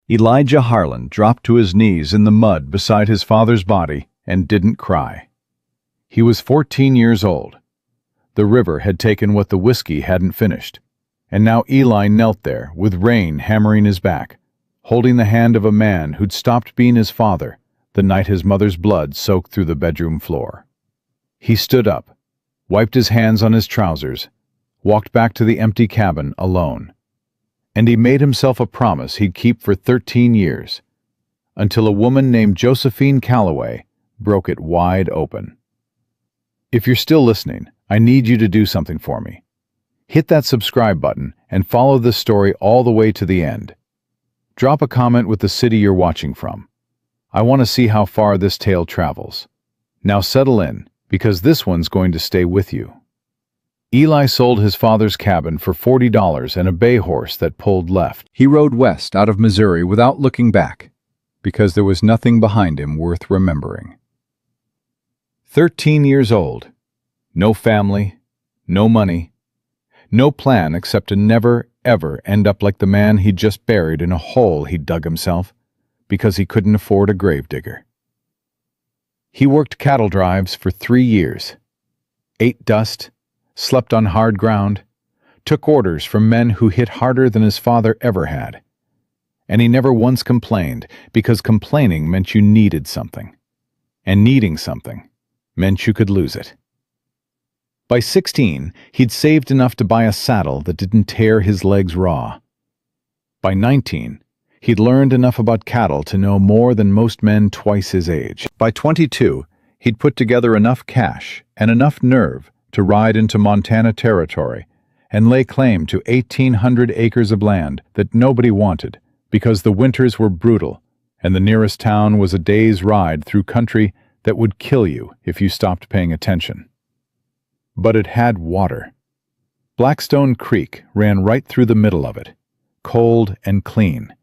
Elijah Harlan dropped to his knees in the mud beside his father's body and didn't cry. He was 14 years old. The river had taken what the whiskey hadn't finished, and now Eli knelt there with rain hammering his back, holding the hand of a man who'd stopped being his father the night his mother's blood soaked through the bedroom floor. He stood up, wiped his hands on his trousers, walked back to the empty cabin alone. And he made himself a promise he'd keep for 13 years, until a woman named Josephine Calloway broke it wide open. If you're still listening, I need you to do something for me. Hit that subscribe button and follow this story all the way to the end. Drop a comment with the city you're watching from. I want to see how far this tale travels. Now settle in, because this one's going to stay with you. Eli sold his father's cabin for $40 and a bay horse that pulled left. He rode west out of Missouri without looking back, because there was nothing behind him worth remembering. 13 years old. No family, no money, no plan except to never, ever end up like the man he'd just buried in a hole he'd dug himself because he couldn't afford a gravedigger. He worked cattle drives for 3 years, ate dust, slept on hard ground, took orders from men who hit harder than his father ever had. And he never once complained, because complaining meant you needed something. And needing something meant you could lose it. By 16, he'd saved enough to buy a saddle that didn't tear his legs raw. By 19, he'd learned enough about cattle to know more than most men twice his age. By 22, he'd put together enough cash and enough nerve to ride into Montana territory and lay claim to 1,800 acres of land that nobody wanted because the winters were brutal and the nearest town was a day's ride through country that would kill you if you stopped paying attention. But it had water. Blackstone Creek ran right through the middle of it, cold and clean,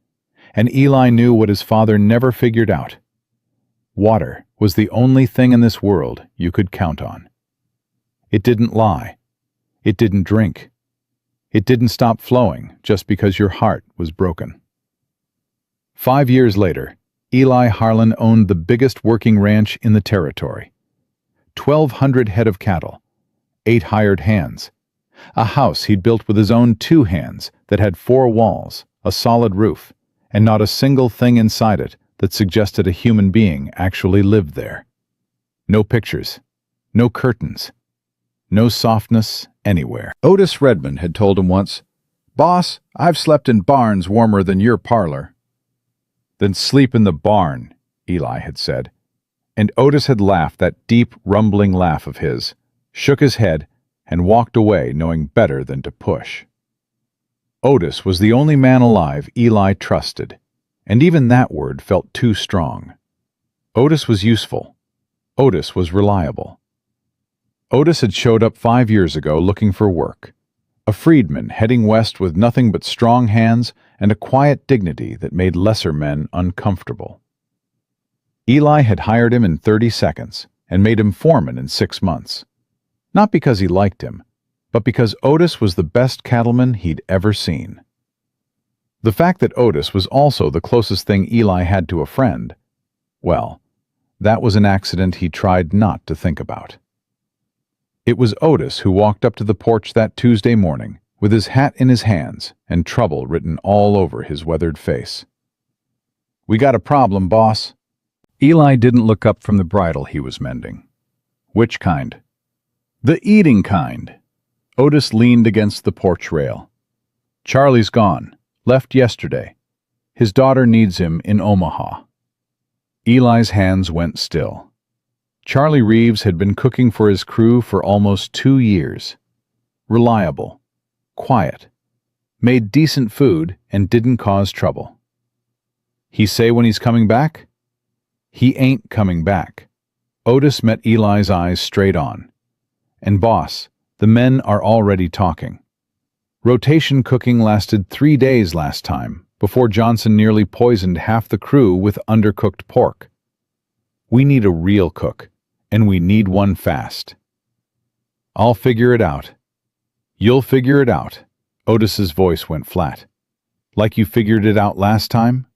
and Eli knew what his father never figured out. Water was the only thing in this world you could count on. It didn't lie. It didn't drink. It didn't stop flowing just because your heart was broken. 5 years later, Eli Harlan owned the biggest working ranch in the territory. 1,200 head of cattle, 8 hired hands, a house he'd built with his own 2 hands that had 4 walls, a solid roof, and not a single thing inside it that suggested a human being actually lived there. No pictures, no curtains, no softness anywhere. Otis Redmond had told him once, "Boss, I've slept in barns warmer than your parlor." "Then sleep in the barn," Eli had said. And Otis had laughed that deep, rumbling laugh of his, shook his head, and walked away knowing better than to push. Otis was the only man alive Eli trusted, and even that word felt too strong. Otis was useful. Otis was reliable. Otis had showed up 5 years ago looking for work, a freedman heading west with nothing but strong hands and a quiet dignity that made lesser men uncomfortable. Eli had hired him in 30 seconds and made him foreman in 6 months. Not because he liked him, but because Otis was the best cattleman he'd ever seen. The fact that Otis was also the closest thing Eli had to a friend, well, that was an accident he tried not to think about. It was Otis who walked up to the porch that Tuesday morning with his hat in his hands and trouble written all over his weathered face. "We got a problem, boss." Eli didn't look up from the bridle he was mending. "Which kind?" "The eating kind." Otis leaned against the porch rail. "Charlie's gone. Left yesterday. His daughter needs him in Omaha." Eli's hands went still. Charlie Reeves had been cooking for his crew for almost 2 years. Reliable, quiet, made decent food, and didn't cause trouble. He say when he's coming back? He ain't coming back. Otis met Eli's eyes straight on. "And boss, the men are already talking. Rotation cooking lasted 3 days last time, before Johnson nearly poisoned half the crew with undercooked pork. We need a real cook, and we need one fast." "I'll figure it out." "You'll figure it out." Otis's voice went flat. "Like you figured it out last time?"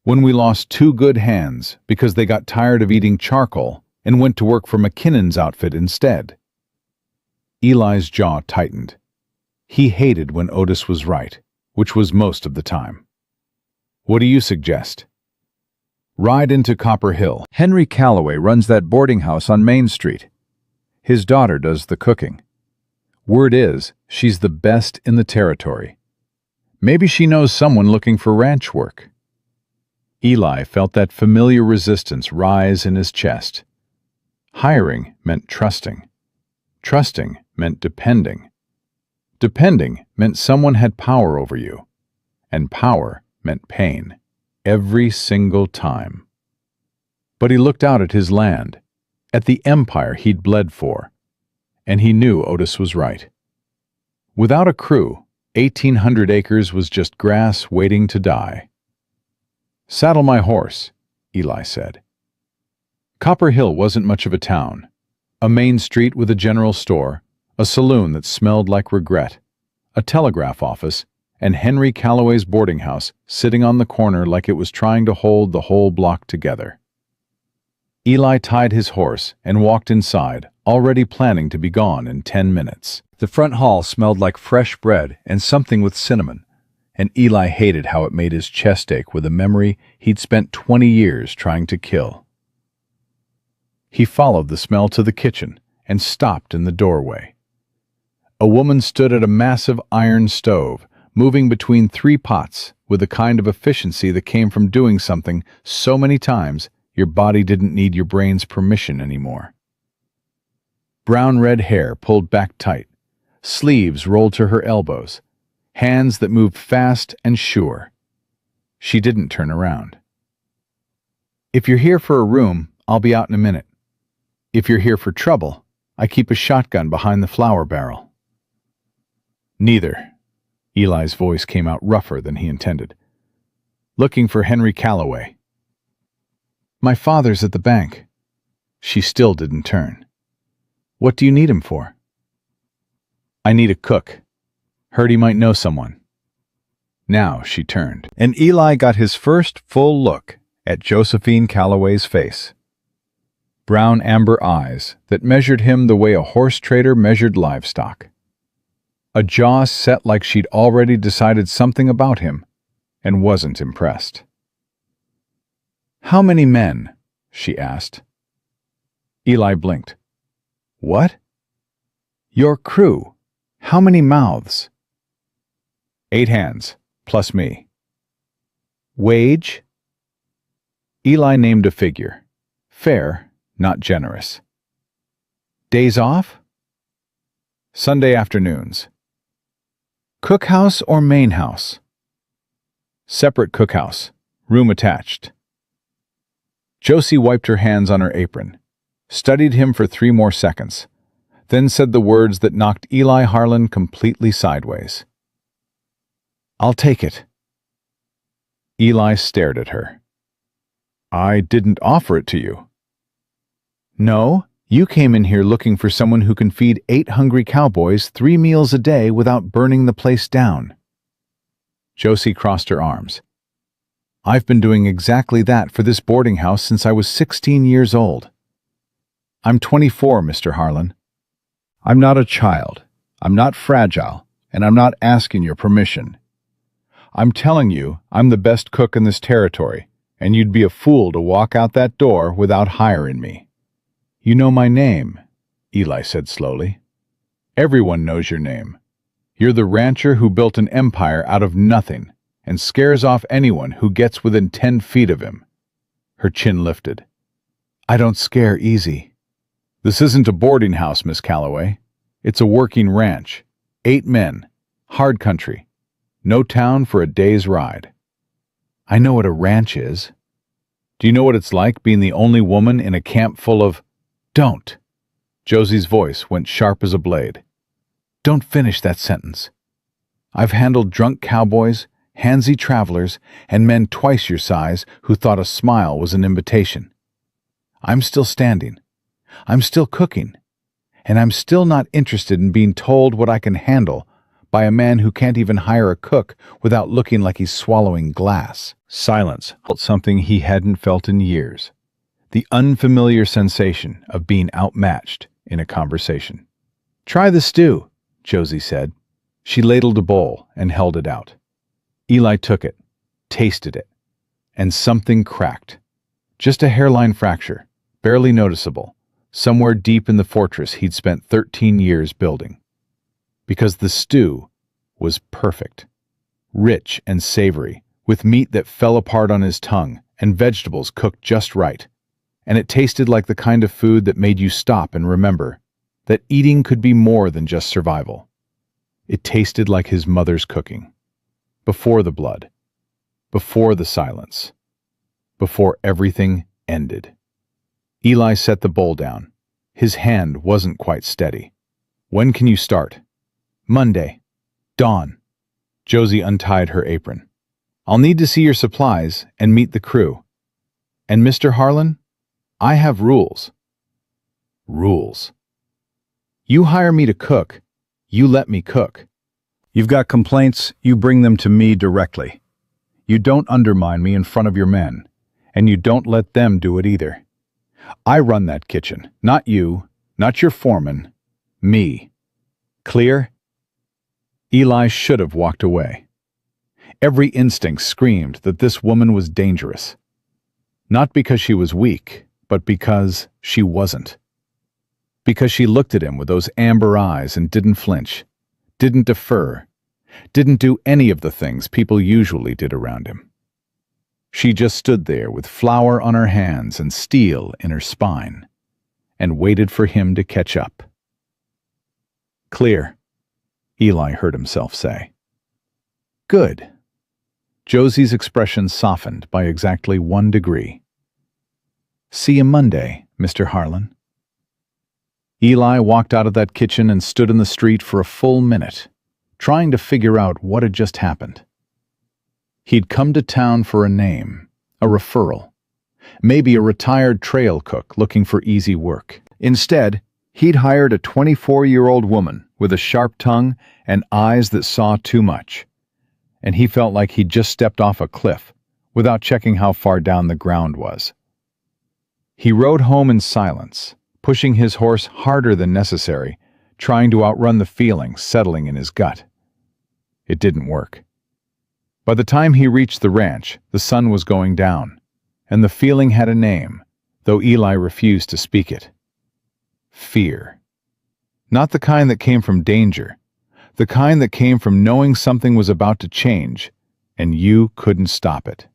When we lost 2 good hands because they got tired of eating charcoal and went to work for McKinnon's outfit instead. Eli's jaw tightened. He hated when Otis was right, which was most of the time. What do you suggest? Ride into Copper Hill. Henry Calloway runs that boarding house on Main Street. His daughter does the cooking. Word is, she's the best in the territory. Maybe she knows someone looking for ranch work. Eli felt that familiar resistance rise in his chest. Hiring meant trusting. Trusting meant depending. Depending meant someone had power over you. And power meant pain. Every single time. But he looked out at his land, at the empire he'd bled for, and he knew Otis was right. Without a crew, 1,800 acres was just grass waiting to die. "Saddle my horse," Eli said. Copper Hill wasn't much of a town. A main street with a general store, a saloon that smelled like regret, a telegraph office, and Henry Calloway's boarding house sitting on the corner like it was trying to hold the whole block together. Eli tied his horse and walked inside, already planning to be gone in 10 minutes. The front hall smelled like fresh bread and something with cinnamon, and Eli hated how it made his chest ache with a memory he'd spent 20 years trying to kill. He followed the smell to the kitchen and stopped in the doorway. A woman stood at a massive iron stove, moving between 3 pots with the kind of efficiency that came from doing something so many times your body didn't need your brain's permission anymore. Brown-red hair pulled back tight, sleeves rolled to her elbows, hands that moved fast and sure. She didn't turn around. "If you're here for a room, I'll be out in a minute. If you're here for trouble, I keep a shotgun behind the flour barrel." "Neither." Eli's voice came out rougher than he intended. "Looking for Henry Calloway." "My father's at the bank." She still didn't turn. "What do you need him for?" "I need a cook. Heard he might know someone." Now she turned, and Eli got his first full look at Josephine Calloway's face. Brown amber eyes that measured him the way a horse trader measured livestock. A jaw set like she'd already decided something about him and wasn't impressed. "How many men?" she asked. Eli blinked. "What?" "Your crew. How many mouths?" 8 hands, plus me." "Wage?" Eli named a figure. Fair, not generous. "Days off?" "Sunday afternoons." "Cookhouse or main house?" "Separate cookhouse. Room attached." Josie wiped her hands on her apron, studied him for 3 more seconds, then said the words that knocked Eli Harlan completely sideways. "I'll take it." Eli stared at her. "I didn't offer it to you." "No, you came in here looking for someone who can feed 8 hungry cowboys 3 meals a day without burning the place down." Josie crossed her arms. "I've been doing exactly that for this boarding house since I was 16 years old. I'm 24, Mr. Harlan. I'm not a child. I'm not fragile, and I'm not asking your permission. I'm telling you I'm the best cook in this territory, and you'd be a fool to walk out that door without hiring me." "You know my name," Eli said slowly. "Everyone knows your name. You're the rancher who built an empire out of nothing and scares off anyone who gets within 10 feet of him." Her chin lifted. "I don't scare easy." "This isn't a boarding house, Miss Calloway. It's a working ranch. 8 men. Hard country. No town for a day's ride." "I know what a ranch is." "Do you know what it's like being the only woman in a camp full of—" "Don't!" Josie's voice went sharp as a blade. "Don't finish that sentence. I've handled drunk cowboys, handsy travelers, and men twice your size who thought a smile was an invitation. I'm still standing. I'm still cooking. And I'm still not interested in being told what I can handle by a man who can't even hire a cook without looking like he's swallowing glass. Silence felt something he hadn't felt in years. The unfamiliar sensation of being outmatched in a conversation. "Try the stew," Josie said. She ladled a bowl and held it out. Eli took it, tasted it, and something cracked. Just a hairline fracture, barely noticeable, somewhere deep in the fortress he'd spent 13 years building. Because the stew was perfect. Rich and savory, with meat that fell apart on his tongue and vegetables cooked just right. And it tasted like the kind of food that made you stop and remember that eating could be more than just survival. It tasted like his mother's cooking. Before the blood. Before the silence. Before everything ended. Eli set the bowl down. His hand wasn't quite steady. "When can you start?" "Monday. Dawn." Josie untied her apron. "I'll need to see your supplies and meet the crew. And Mr. Harlan, I have rules." "Rules?" "You hire me to cook. You let me cook. You've got complaints, you bring them to me directly. You don't undermine me in front of your men, and you don't let them do it either. I run that kitchen, not you, not your foreman, me. Clear?" Eli should have walked away. Every instinct screamed that this woman was dangerous. Not because she was weak, but because she wasn't. Because she looked at him with those amber eyes and didn't flinch, didn't defer, didn't do any of the things people usually did around him. She just stood there with flour on her hands and steel in her spine, and waited for him to catch up. "Clear," Eli heard himself say. "Good." Josie's expression softened by exactly 1 degree. "See you Monday, Mr. Harlan." Eli walked out of that kitchen and stood in the street for a full minute, trying to figure out what had just happened. He'd come to town for a name, a referral, maybe a retired trail cook looking for easy work. Instead, he'd hired a 24-year-old woman with a sharp tongue and eyes that saw too much. And he felt like he'd just stepped off a cliff without checking how far down the ground was. He rode home in silence, pushing his horse harder than necessary, trying to outrun the feeling settling in his gut. It didn't work. By the time he reached the ranch, the sun was going down, and the feeling had a name, though Eli refused to speak it. Fear. Not the kind that came from danger, the kind that came from knowing something was about to change, and you couldn't stop it.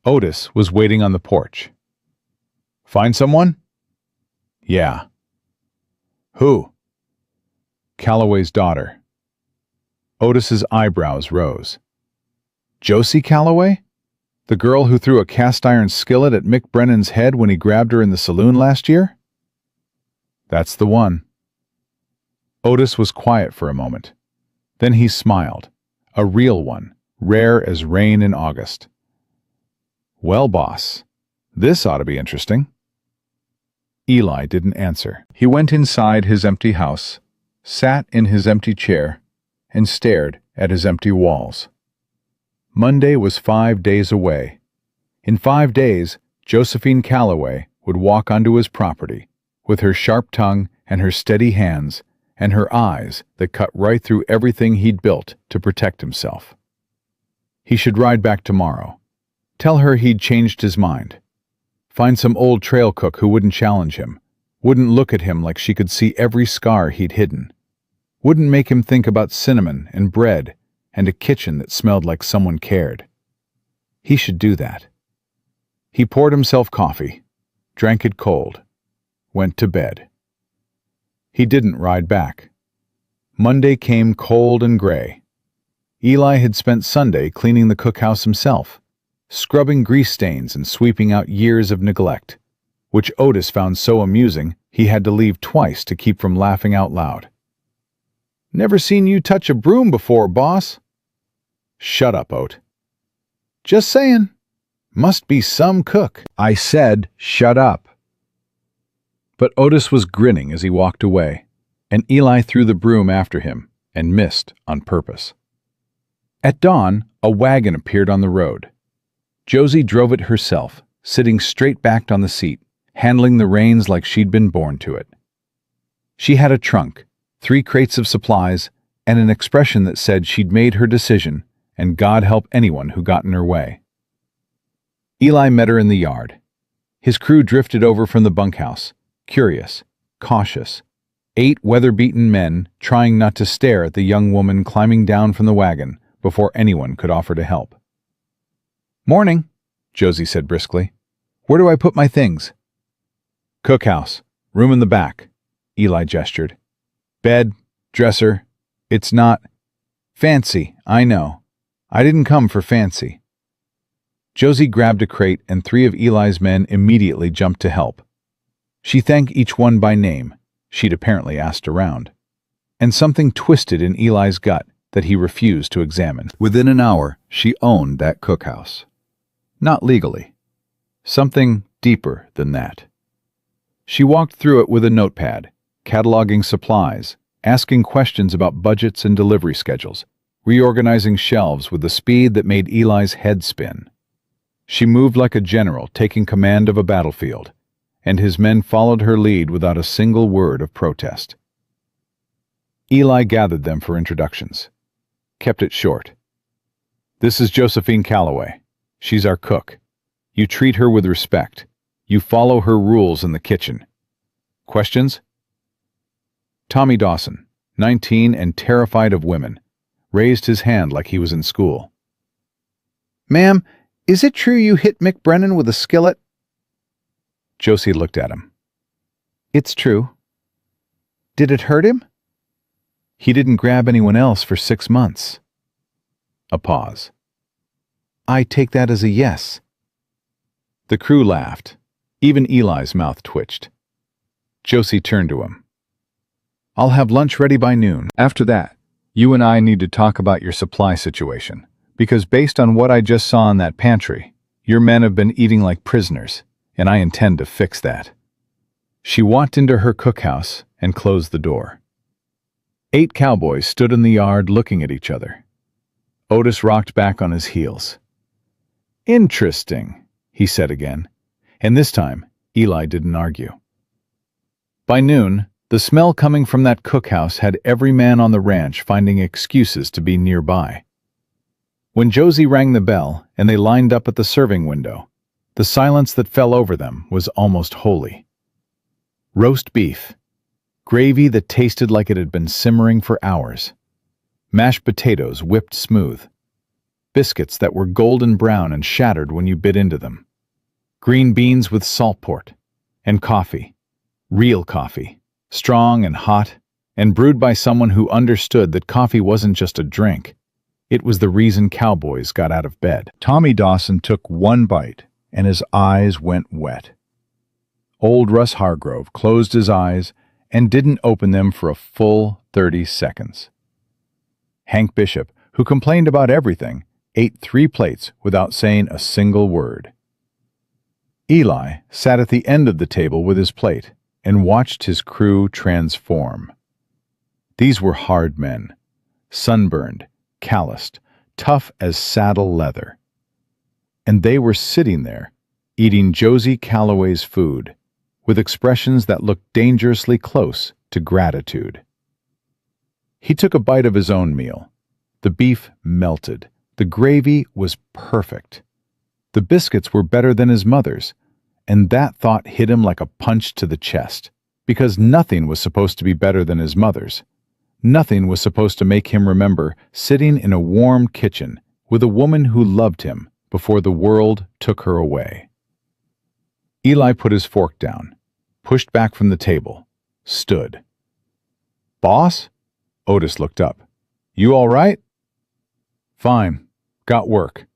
Otis was waiting on the porch. "Find someone?" "Yeah." "Who?" "Calloway's daughter." Otis's eyebrows rose. "Josie Calloway? The girl who threw a cast-iron skillet at Mick Brennan's head when he grabbed her in the saloon last year?" "That's the one." Otis was quiet for a moment. Then he smiled, a real one, rare as rain in August. "Well, boss, this ought to be interesting." Eli didn't answer. He went inside his empty house, sat in his empty chair, and stared at his empty walls. Monday was 5 days away. In 5 days, Josephine Calloway would walk onto his property, with her sharp tongue and her steady hands and her eyes that cut right through everything he'd built to protect himself. He should ride back tomorrow. Tell her he'd changed his mind. Find some old trail cook who wouldn't challenge him, wouldn't look at him like she could see every scar he'd hidden, wouldn't make him think about cinnamon and bread and a kitchen that smelled like someone cared. He should do that. He poured himself coffee, drank it cold, went to bed. He didn't ride back. Monday came cold and gray. Eli had spent Sunday cleaning the cookhouse himself, scrubbing grease stains and sweeping out years of neglect, which Otis found so amusing he had to leave twice to keep from laughing out loud. "Never seen you touch a broom before, boss." "Shut up, Ot." "Just saying. Must be some cook." "I said shut up." But Otis was grinning as he walked away, and Eli threw the broom after him, and missed on purpose. At dawn, a wagon appeared on the road. Josie drove it herself, sitting straight-backed on the seat, handling the reins like she'd been born to it. She had a trunk, 3 crates of supplies, and an expression that said she'd made her decision, and God help anyone who got in her way. Eli met her in the yard. His crew drifted over from the bunkhouse, curious, cautious. 8 weather-beaten men trying not to stare at the young woman climbing down from the wagon before anyone could offer to help. "Morning," Josie said briskly. "Where do I put my things?" "Cookhouse. Room in the back," Eli gestured. "Bed, dresser. It's not fancy, I know. I didn't come for fancy." Josie grabbed a crate and 3 of Eli's men immediately jumped to help. She thanked each one by name, she'd apparently asked around, and something twisted in Eli's gut that he refused to examine. Within an hour, she owned that cookhouse. Not legally. Something deeper than that. She walked through it with a notepad, cataloging supplies, asking questions about budgets and delivery schedules, reorganizing shelves with the speed that made Eli's head spin. She moved like a general taking command of a battlefield, and his men followed her lead without a single word of protest. Eli gathered them for introductions. Kept it short. "This is Josephine Calloway. She's our cook. You treat her with respect. You follow her rules in the kitchen. Questions?" Tommy Dawson, 19 and terrified of women, raised his hand like he was in school. "Ma'am, is it true you hit Mick Brennan with a skillet?" Josie looked at him. "It's true." "Did it hurt him?" "He didn't grab anyone else for 6 months." A pause. "I take that as a yes." The crew laughed. Even Eli's mouth twitched. Josie turned to him. "I'll have lunch ready by noon. After that, you and I need to talk about your supply situation, because based on what I just saw in that pantry, your men have been eating like prisoners, and I intend to fix that." She walked into her cookhouse and closed the door. 8 cowboys stood in the yard looking at each other. Otis rocked back on his heels. "Interesting," he said again, and this time Eli didn't argue. By noon, the smell coming from that cookhouse had every man on the ranch finding excuses to be nearby. When Josie rang the bell and they lined up at the serving window, the silence that fell over them was almost holy. Roast beef, gravy that tasted like it had been simmering for hours, mashed potatoes whipped smooth, biscuits that were golden brown and shattered when you bit into them, green beans with salt port, and coffee, real coffee, strong and hot, and brewed by someone who understood that coffee wasn't just a drink. It was the reason cowboys got out of bed. Tommy Dawson took one bite, and his eyes went wet. Old Russ Hargrove closed his eyes and didn't open them for a full 30 seconds. Hank Bishop, who complained about everything, ate 3 plates without saying a single word. Eli sat at the end of the table with his plate and watched his crew transform. These were hard men, sunburned, calloused, tough as saddle leather. And they were sitting there, eating Josie Calloway's food, with expressions that looked dangerously close to gratitude. He took a bite of his own meal. The beef melted. The gravy was perfect. The biscuits were better than his mother's, and that thought hit him like a punch to the chest, because nothing was supposed to be better than his mother's. Nothing was supposed to make him remember sitting in a warm kitchen with a woman who loved him before the world took her away. Eli put his fork down, pushed back from the table, stood. "Boss?" Otis looked up. "You all right?" "Fine. Got work."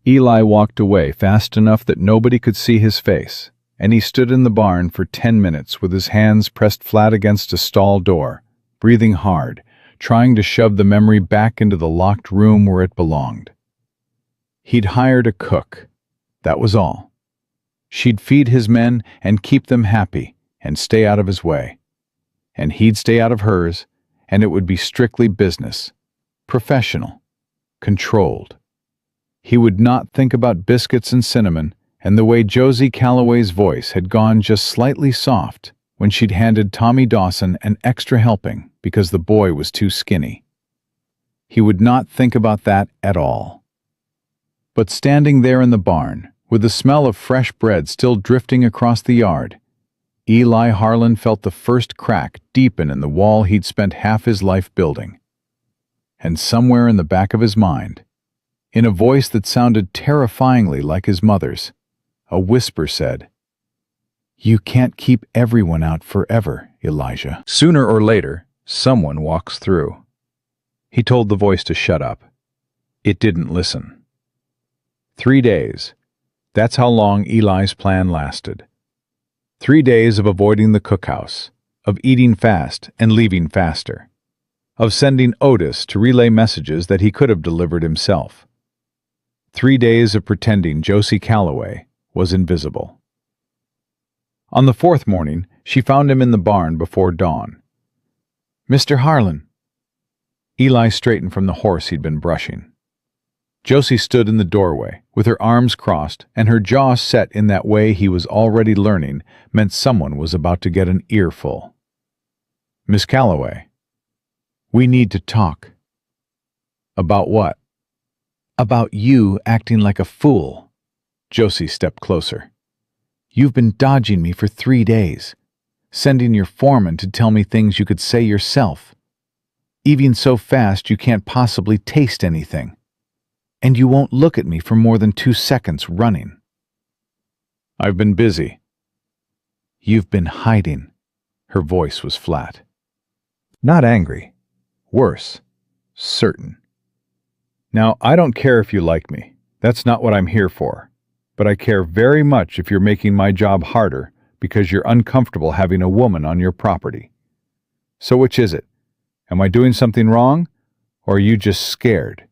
Eli walked away fast enough that nobody could see his face, and he stood in the barn for 10 minutes with his hands pressed flat against a stall door, breathing hard, trying to shove the memory back into the locked room where it belonged. He'd hired a cook. That was all. She'd feed his men and keep them happy and stay out of his way. And he'd stay out of hers, and it would be strictly business, professional, controlled. He would not think about biscuits and cinnamon, and the way Josie Calloway's voice had gone just slightly soft when she'd handed Tommy Dawson an extra helping because the boy was too skinny. He would not think about that at all. But standing there in the barn, with the smell of fresh bread still drifting across the yard, Eli Harlan felt the first crack deepen in the wall he'd spent half his life building. And somewhere in the back of his mind, in a voice that sounded terrifyingly like his mother's, a whisper said, "You can't keep everyone out forever, Elijah." Sooner or later, someone walks through. He told the voice to shut up. It didn't listen. 3 days. That's how long Eli's plan lasted. 3 days of avoiding the cookhouse, of eating fast and leaving faster, of sending Otis to relay messages that he could have delivered himself. 3 days of pretending Josie Calloway was invisible. On the 4th morning, she found him in the barn before dawn. "Mr. Harlan." Eli straightened from the horse he'd been brushing. Josie stood in the doorway, with her arms crossed and her jaw set in that way he was already learning meant someone was about to get an earful. "Miss Calloway, we need to talk." "About what?" "About you acting like a fool." Josie stepped closer. "You've been dodging me for 3 days, sending your foreman to tell me things you could say yourself. Even so fast you can't possibly taste anything. And you won't look at me for more than 2 seconds running." "I've been busy." "You've been hiding." Her voice was flat. Not angry. Worse. Certain. "Now, I don't care if you like me. That's not what I'm here for. But I care very much if you're making my job harder because you're uncomfortable having a woman on your property. So which is it? Am I doing something wrong, or are you just scared?"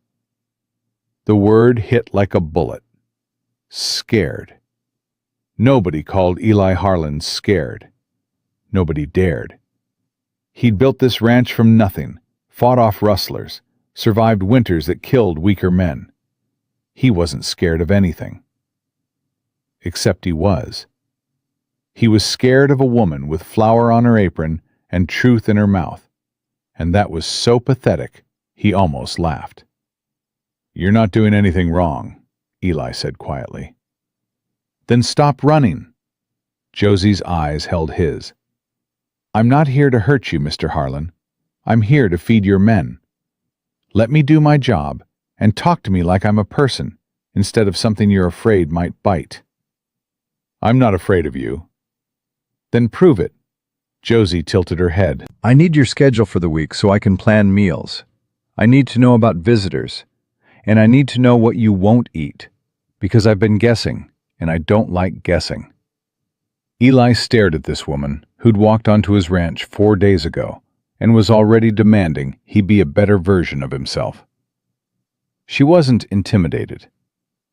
The word hit like a bullet. Scared. Nobody called Eli Harlan scared. Nobody dared. He'd built this ranch from nothing, fought off rustlers, survived winters that killed weaker men. He wasn't scared of anything. Except he was. He was scared of a woman with flour on her apron and truth in her mouth. And that was so pathetic, he almost laughed. "You're not doing anything wrong," Eli said quietly. "Then stop running." Josie's eyes held his. "I'm not here to hurt you, Mr. Harlan. I'm here to feed your men. Let me do my job and talk to me like I'm a person instead of something you're afraid might bite." "I'm not afraid of you." "Then prove it." Josie tilted her head. "I need your schedule for the week so I can plan meals. I need to know about visitors. And I need to know what you won't eat, because I've been guessing, and I don't like guessing." Eli stared at this woman who'd walked onto his ranch 4 days ago and was already demanding he be a better version of himself. She wasn't intimidated.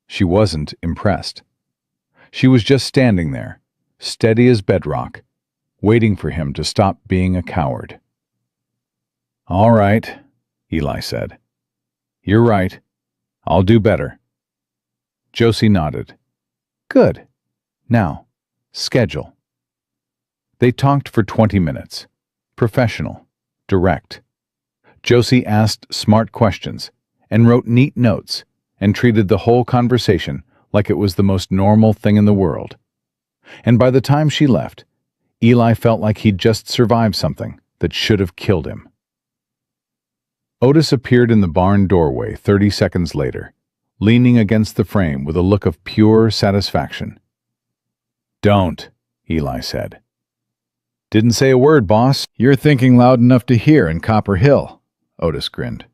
She wasn't impressed. She was just standing there, steady as bedrock, waiting for him to stop being a coward. "All right," Eli said. "You're right. I'll do better." Josie nodded. "Good. Now, schedule." They talked for 20 minutes. Professional. Direct. Josie asked smart questions and wrote neat notes and treated the whole conversation like it was the most normal thing in the world. And by the time she left, Eli felt like he'd just survived something that should have killed him. Otis appeared in the barn doorway 30 seconds later, leaning against the frame with a look of pure satisfaction. "Don't," Eli said. "Didn't say a word, boss. You're thinking loud enough to hear in Copper Hill," Otis grinned.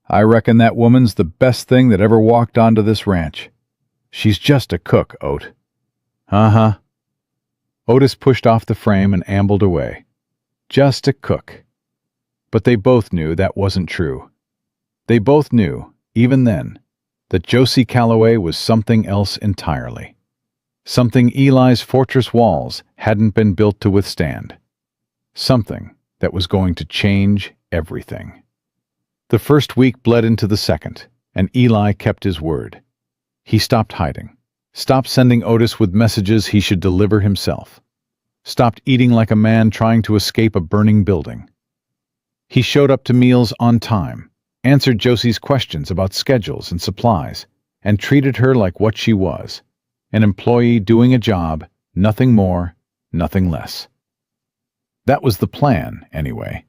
"I reckon that woman's the best thing that ever walked onto this ranch. She's just a cook, Ot." "Uh-huh." Otis pushed off the frame and ambled away. Just a cook. But they both knew that wasn't true. They both knew, even then, that Josie Calloway was something else entirely. Something Eli's fortress walls hadn't been built to withstand. Something that was going to change everything. The first week bled into the second, and Eli kept his word. He stopped hiding, stopped sending Otis with messages he should deliver himself, stopped eating like a man trying to escape a burning building. He showed up to meals on time, answered Josie's questions about schedules and supplies, and treated her like what she was, an employee doing a job, nothing more, nothing less. That was the plan, anyway.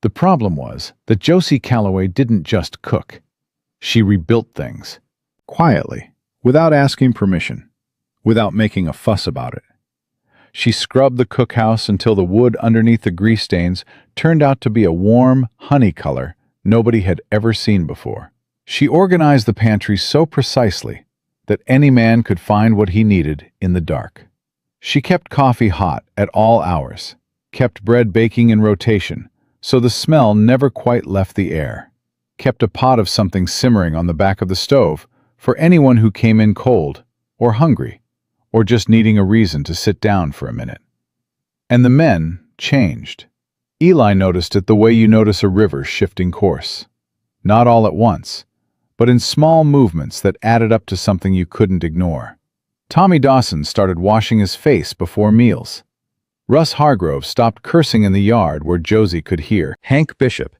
The problem was that Josie Calloway didn't just cook. She rebuilt things, quietly, without asking permission, without making a fuss about it. She scrubbed the cookhouse until the wood underneath the grease stains turned out to be a warm, honey color nobody had ever seen before. She organized the pantry so precisely that any man could find what he needed in the dark. She kept coffee hot at all hours, kept bread baking in rotation so the smell never quite left the air, kept a pot of something simmering on the back of the stove for anyone who came in cold or hungry or just needing a reason to sit down for a minute. And the men changed. Eli noticed it the way you notice a river shifting course. Not all at once, but in small movements that added up to something you couldn't ignore. Tommy Dawson started washing his face before meals. Russ Hargrove stopped cursing in the yard where Josie could hear. Hank Bishop,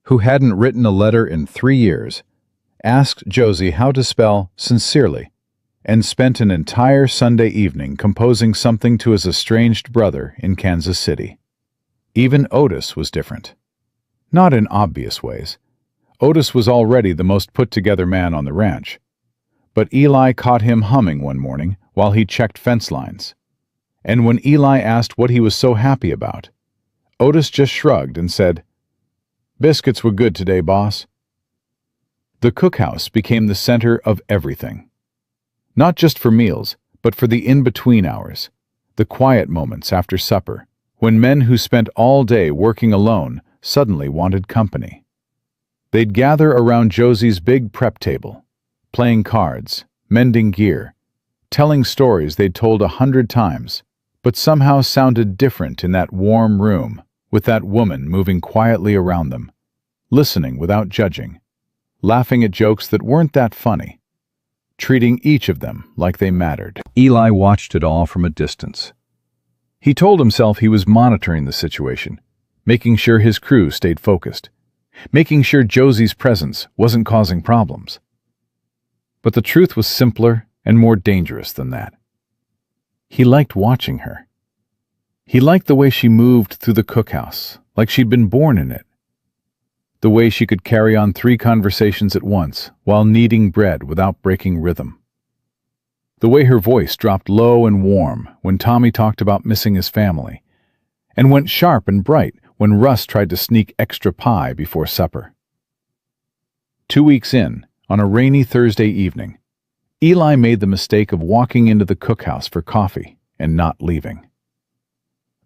who hadn't written a letter in 3 years, asked Josie how to spell sincerely, and spent an entire Sunday evening composing something to his estranged brother in Kansas City. Even Otis was different. Not in obvious ways. Otis was already the most put-together man on the ranch. But Eli caught him humming one morning while he checked fence lines. And when Eli asked what he was so happy about, Otis just shrugged and said, "Biscuits were good today, boss." The cookhouse became the center of everything. Not just for meals, but for the in-between hours, the quiet moments after supper, when men who spent all day working alone suddenly wanted company. They'd gather around Josie's big prep table, playing cards, mending gear, telling stories they'd told 100 times, but somehow sounded different in that warm room, with that woman moving quietly around them, listening without judging, laughing at jokes that weren't that funny, treating each of them like they mattered. Eli watched it all from a distance. He told himself he was monitoring the situation, making sure his crew stayed focused, making sure Josie's presence wasn't causing problems. But the truth was simpler and more dangerous than that. He liked watching her. He liked the way she moved through the cookhouse, like she'd been born in it. The way she could carry on 3 conversations at once while kneading bread without breaking rhythm. The way her voice dropped low and warm when Tommy talked about missing his family, and went sharp and bright when Russ tried to sneak extra pie before supper. 2 weeks in, on a rainy Thursday evening, Eli made the mistake of walking into the cookhouse for coffee and not leaving.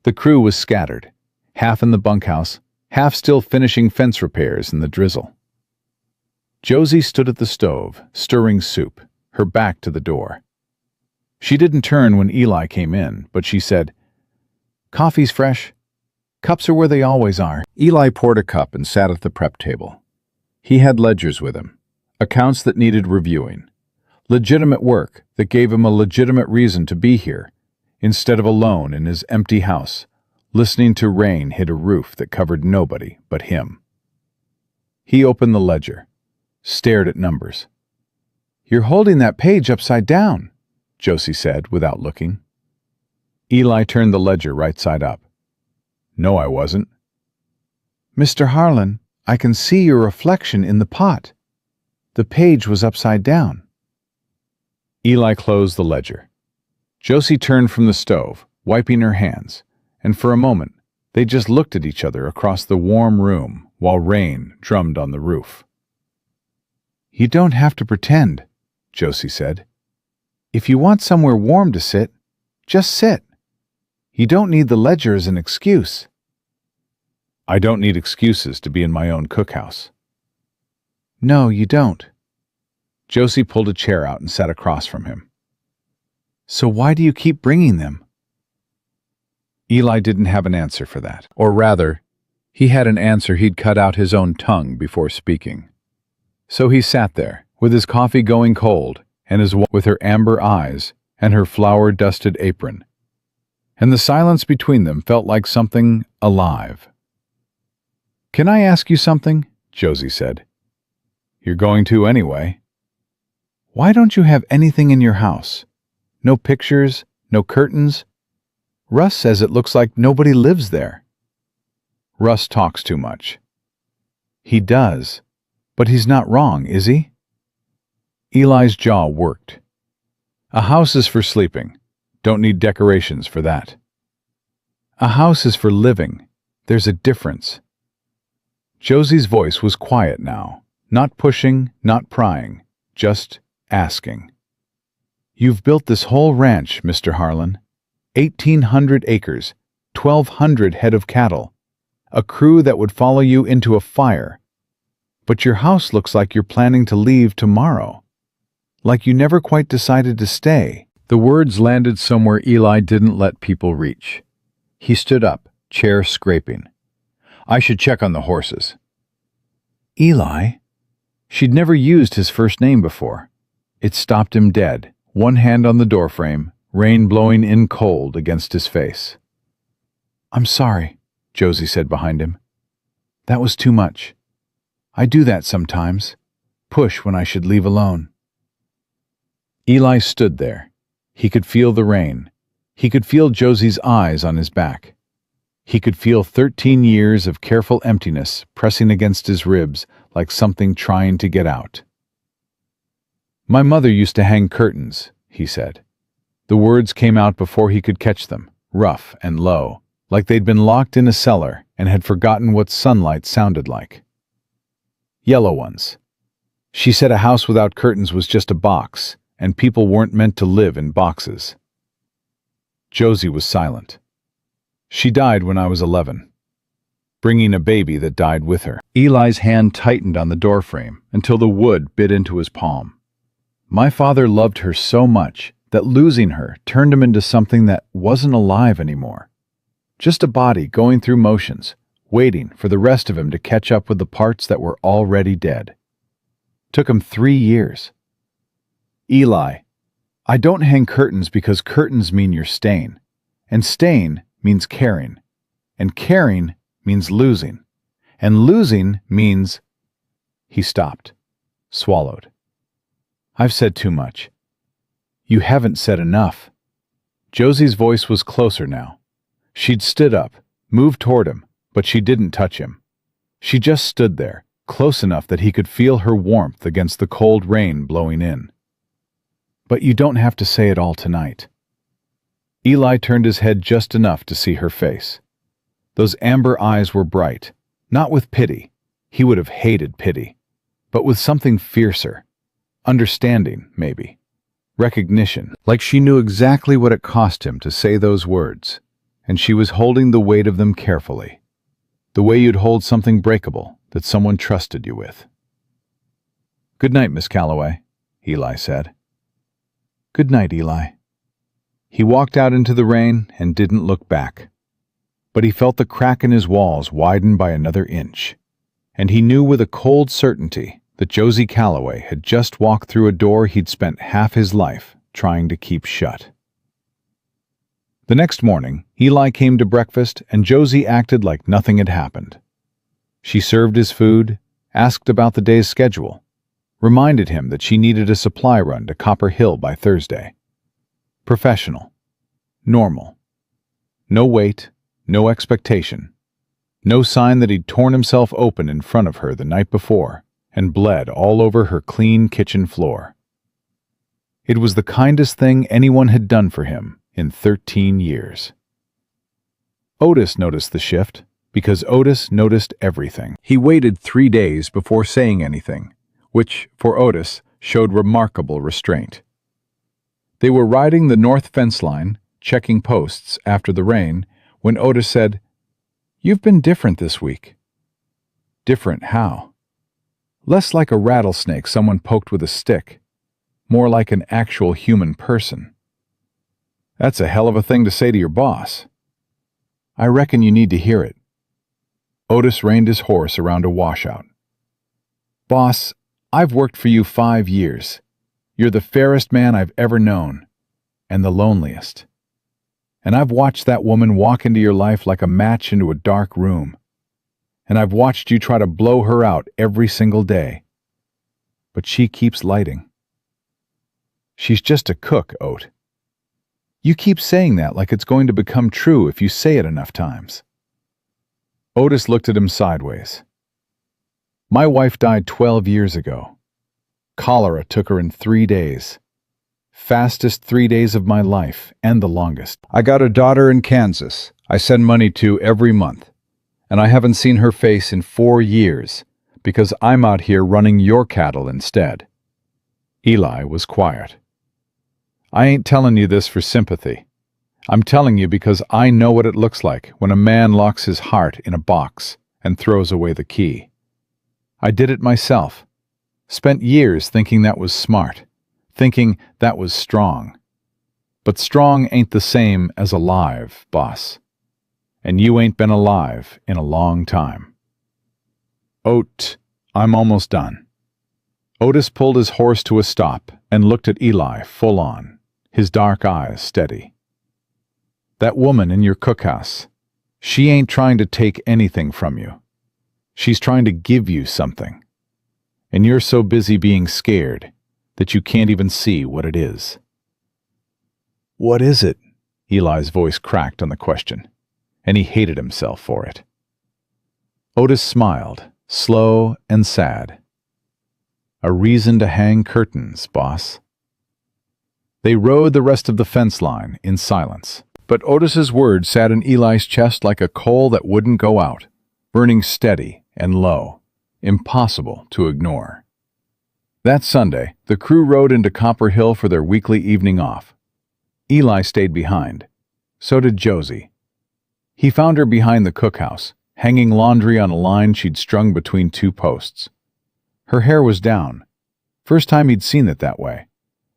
The crew was scattered, half in the bunkhouse, half still finishing fence repairs in the drizzle. Josie stood at the stove, stirring soup, her back to the door. She didn't turn when Eli came in, but she said, "Coffee's fresh. Cups are where they always are." Eli poured a cup and sat at the prep table. He had ledgers with him, accounts that needed reviewing, legitimate work that gave him a legitimate reason to be here, instead of alone in his empty house, listening to rain hit a roof that covered nobody but him. He opened the ledger, stared at numbers. "You're holding that page upside down," Josie said without looking. Eli turned the ledger right side up. "No, I wasn't." "Mr. Harlan, I can see your reflection in the pot. The page was upside down." Eli closed the ledger. Josie turned from the stove, wiping her hands, and for a moment they just looked at each other across the warm room while rain drummed on the roof. "You don't have to pretend," Josie said. "If you want somewhere warm to sit, just sit. You don't need the ledger as an excuse." "I don't need excuses to be in my own cookhouse." "No, you don't." Josie pulled a chair out and sat across from him. "So why do you keep bringing them?" Eli didn't have an answer for that. Or rather, He had an answer he'd cut out his own tongue before speaking. So he sat there, with his coffee going cold, and with her amber eyes and her flour-dusted apron. And the silence between them felt like something alive. "Can I ask you something?" Josie said. "You're going to anyway." "Why don't you have anything in your house? No pictures, no curtains? Russ says it looks like nobody lives there." "Russ talks too much." "He does. But he's not wrong, is he?" Eli's jaw worked. "A house is for sleeping. Don't need decorations for that." "A house is for living. There's a difference." Josie's voice was quiet now, not pushing, not prying, just asking. "You've built this whole ranch, Mr. Harlan. 1,800 acres, 1,200 head of cattle, a crew that would follow you into a fire. But your house looks like you're planning to leave tomorrow. Like you never quite decided to stay." The words landed somewhere Eli didn't let people reach. He stood up, chair scraping. "I should check on the horses." "Eli?" She'd never used his first name before. It stopped him dead, one hand on the doorframe, rain blowing in cold against his face. "I'm sorry," Josie said behind him. "That was too much. I do that sometimes. Push when I should leave alone." Eli stood there. He could feel the rain. He could feel Josie's eyes on his back. He could feel 13 years of careful emptiness pressing against his ribs like something trying to get out. "My mother used to hang curtains," he said. The words came out before he could catch them, rough and low, like they'd been locked in a cellar and had forgotten what sunlight sounded like. "Yellow ones. She said a house without curtains was just a box, and people weren't meant to live in boxes." Josie was silent. "She died when I was 11, bringing a baby that died with her." Eli's hand tightened on the doorframe until the wood bit into his palm. "My father loved her so much that losing her turned him into something that wasn't alive anymore. Just a body going through motions, waiting for the rest of him to catch up with the parts that were already dead. Took him 3 years. Eli, I don't hang curtains because curtains mean you're staying, and staying means caring, and caring means losing, and losing means—" He stopped, swallowed. "I've said too much." "You haven't said enough." Josie's voice was closer now. She'd stood up, moved toward him, but she didn't touch him. She just stood there, close enough that he could feel her warmth against the cold rain blowing in. "But you don't have to say it all tonight." Eli turned his head just enough to see her face. Those amber eyes were bright, not with pity. He would have hated pity, but with something fiercer. Understanding, maybe. Recognition, like she knew exactly what it cost him to say those words, and she was holding the weight of them carefully. The way you'd hold something breakable that someone trusted you with. "Good night, Miss Calloway," Eli said. "Good night, Eli." He walked out into the rain and didn't look back. But he felt the crack in his walls widen by another inch, and he knew with a cold certainty that Josie Calloway had just walked through a door he'd spent half his life trying to keep shut. The next morning, Eli came to breakfast and Josie acted like nothing had happened. She served his food, asked about the day's schedule, reminded him that she needed a supply run to Copper Hill by Thursday. Professional. Normal. No weight, no expectation. No sign that he'd torn himself open in front of her the night before and bled all over her clean kitchen floor. It was the kindest thing anyone had done for him in 13 years. Otis noticed the shift because Otis noticed everything. He waited 3 days before saying anything, which, for Otis, showed remarkable restraint. They were riding the north fence line, checking posts after the rain, when Otis said, "You've been different this week." "Different how?" "Less like a rattlesnake someone poked with a stick. More like an actual human person." "That's a hell of a thing to say to your boss." "I reckon you need to hear it." Otis reined his horse around a washout. "Boss, I've worked for you 5 years. You're the fairest man I've ever known, and the loneliest. And I've watched that woman walk into your life like a match into a dark room. And I've watched you try to blow her out every single day. But she keeps lighting." "She's just a cook, Oat." "You keep saying that like it's going to become true if you say it enough times." Otis looked at him sideways. "My wife died 12 years ago. Cholera took her in 3 days. Fastest 3 days of my life, and the longest. I got a daughter in Kansas I send money to every month, and I haven't seen her face in 4 years because I'm out here running your cattle instead." Eli was quiet. "I ain't telling you this for sympathy. I'm telling you because I know what it looks like when a man locks his heart in a box and throws away the key. I did it myself. Spent years thinking that was smart, thinking that was strong. But strong ain't the same as alive, boss. And you ain't been alive in a long time." "Oat, I'm almost done." Otis pulled his horse to a stop and looked at Eli full on, his dark eyes steady. "That woman in your cookhouse, she ain't trying to take anything from you. She's trying to give you something. And you're so busy being scared that you can't even see what it is." "What is it?" Eli's voice cracked on the question, and he hated himself for it. Otis smiled, slow and sad. "A reason to hang curtains, boss." They rode the rest of the fence line in silence. But Otis's words sat in Eli's chest like a coal that wouldn't go out, burning steady and low, impossible to ignore. That Sunday, the crew rode into Copper Hill for their weekly evening off. Eli stayed behind. So did Josie. He found her behind the cookhouse, hanging laundry on a line she'd strung between 2 posts. Her hair was down. First time he'd seen it that way,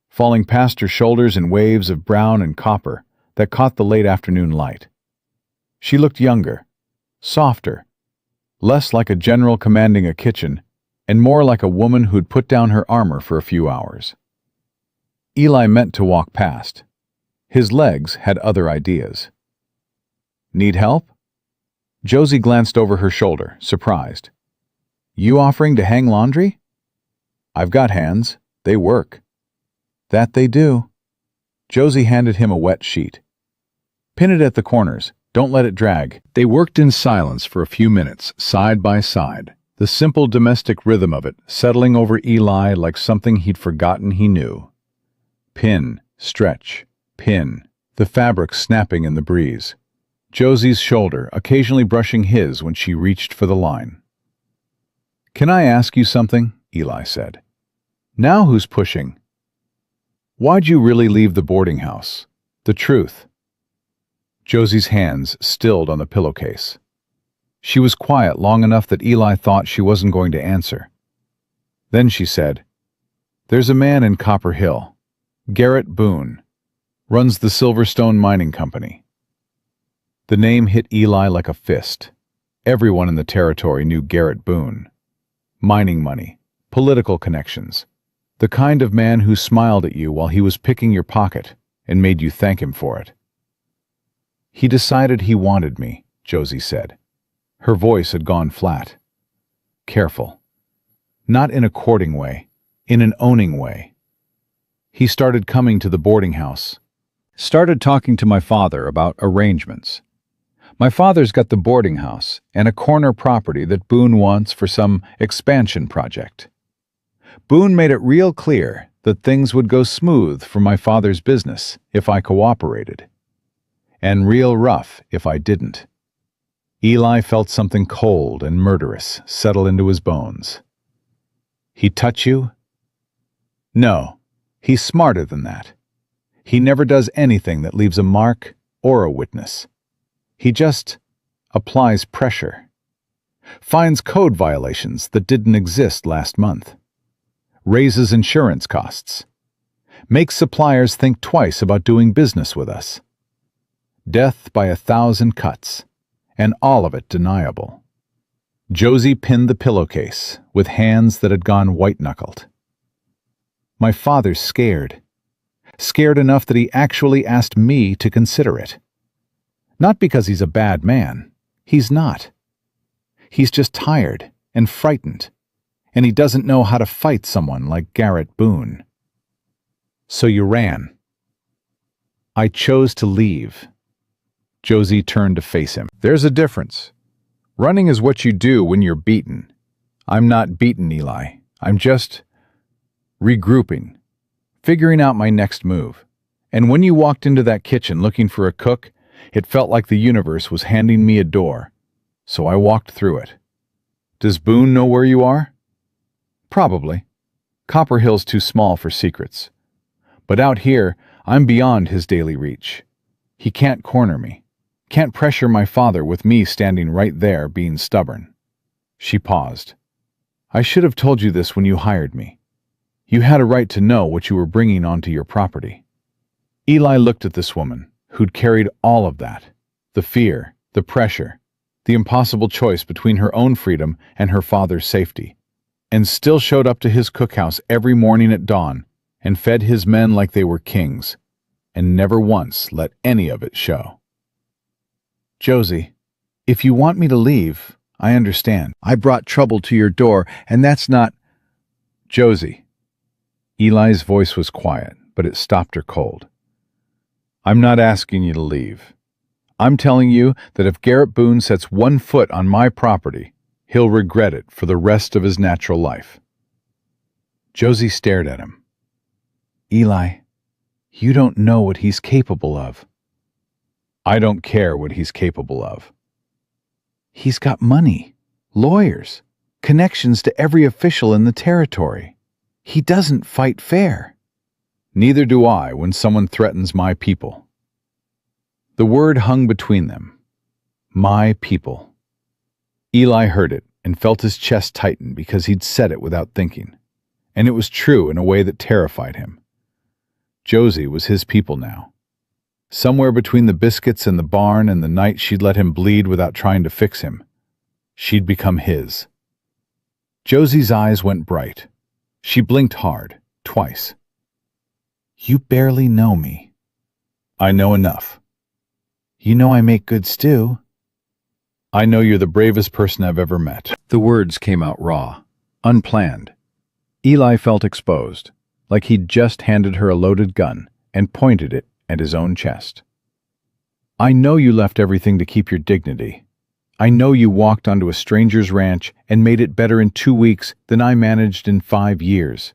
falling past her shoulders in waves of brown and copper that caught the late afternoon light. She looked younger, softer, less like a general commanding a kitchen, and more like a woman who'd put down her armor for a few hours. Eli meant to walk past. His legs had other ideas. "Need help?" Josie glanced over her shoulder, surprised. "You offering to hang laundry?" "I've got hands. They work." "That they do." Josie handed him a wet sheet. "Pin it at the corners. Don't let it drag." They worked in silence for a few minutes, side by side, the simple domestic rhythm of it settling over Eli like something he'd forgotten he knew. Pin, stretch, pin, the fabric snapping in the breeze. Josie's shoulder occasionally brushing his when she reached for the line. "Can I ask you something?" Eli said. "Now who's pushing? Why'd you really leave the boarding house? The truth." Josie's hands stilled on the pillowcase. She was quiet long enough that Eli thought she wasn't going to answer. Then she said, "There's a man in Copper Hill, Garrett Boone, runs the Silverstone Mining Company." The name hit Eli like a fist. Everyone in the territory knew Garrett Boone. Mining money, political connections, the kind of man who smiled at you while he was picking your pocket and made you thank him for it. "He decided he wanted me," Josie said. Her voice had gone flat. Careful. Not in a courting way, in an owning way. "He started coming to the boarding house. Started talking to my father about arrangements. My father's got the boarding house and a corner property that Boone wants for some expansion project. Boone made it real clear that things would go smooth for my father's business if I cooperated, and real rough if I didn't." Eli felt something cold and murderous settle into his bones. "He touch you?" "No, he's smarter than that. He never does anything that leaves a mark or a witness. He just applies pressure. Finds code violations that didn't exist last month. Raises insurance costs. Makes suppliers think twice about doing business with us. Death by 1,000 cuts, and all of it deniable. Josie pinned the pillowcase with hands that had gone white-knuckled. My father's scared. Scared enough that he actually asked me to consider it. Not because he's a bad man. He's not. He's just tired and frightened, and he doesn't know how to fight someone like Garrett Boone. So you ran. I chose to leave. Josie turned to face him. There's a difference. Running is what you do when you're beaten. I'm not beaten, Eli. I'm just regrouping, figuring out my next move. And when you walked into that kitchen looking for a cook, it felt like the universe was handing me a door. So I walked through it. Does Boone know where you are? Probably. Copper Hill's too small for secrets. But out here, I'm beyond his daily reach. He can't corner me. Can't pressure my father with me standing right there being stubborn. She paused. I should have told you this when you hired me. You had a right to know what you were bringing onto your property. Eli looked at this woman, who'd carried all of that. The fear, the pressure, the impossible choice between her own freedom and her father's safety, and still showed up to his cookhouse every morning at dawn and fed his men like they were kings, and never once let any of it show. Josie, if you want me to leave, I understand. I brought trouble to your door, and that's not... Josie. Eli's voice was quiet, but it stopped her cold. I'm not asking you to leave. I'm telling you that if Garrett Boone sets one foot on my property, he'll regret it for the rest of his natural life. Josie stared at him. Eli, you don't know what he's capable of. I don't care what he's capable of. He's got money, lawyers, connections to every official in the territory. He doesn't fight fair. Neither do I when someone threatens my people. The word hung between them. My people. Eli heard it and felt his chest tighten because he'd said it without thinking. And it was true in a way that terrified him. Josie was his people now. Somewhere between the biscuits in the barn and the night she'd let him bleed without trying to fix him, she'd become his. Josie's eyes went bright. She blinked hard, twice. You barely know me. I know enough. You know I make good stew. I know you're the bravest person I've ever met. The words came out raw, unplanned. Eli felt exposed, like he'd just handed her a loaded gun and pointed it at his own chest. I know you left everything to keep your dignity. I know you walked onto a stranger's ranch and made it better in 2 weeks than I managed in 5 years.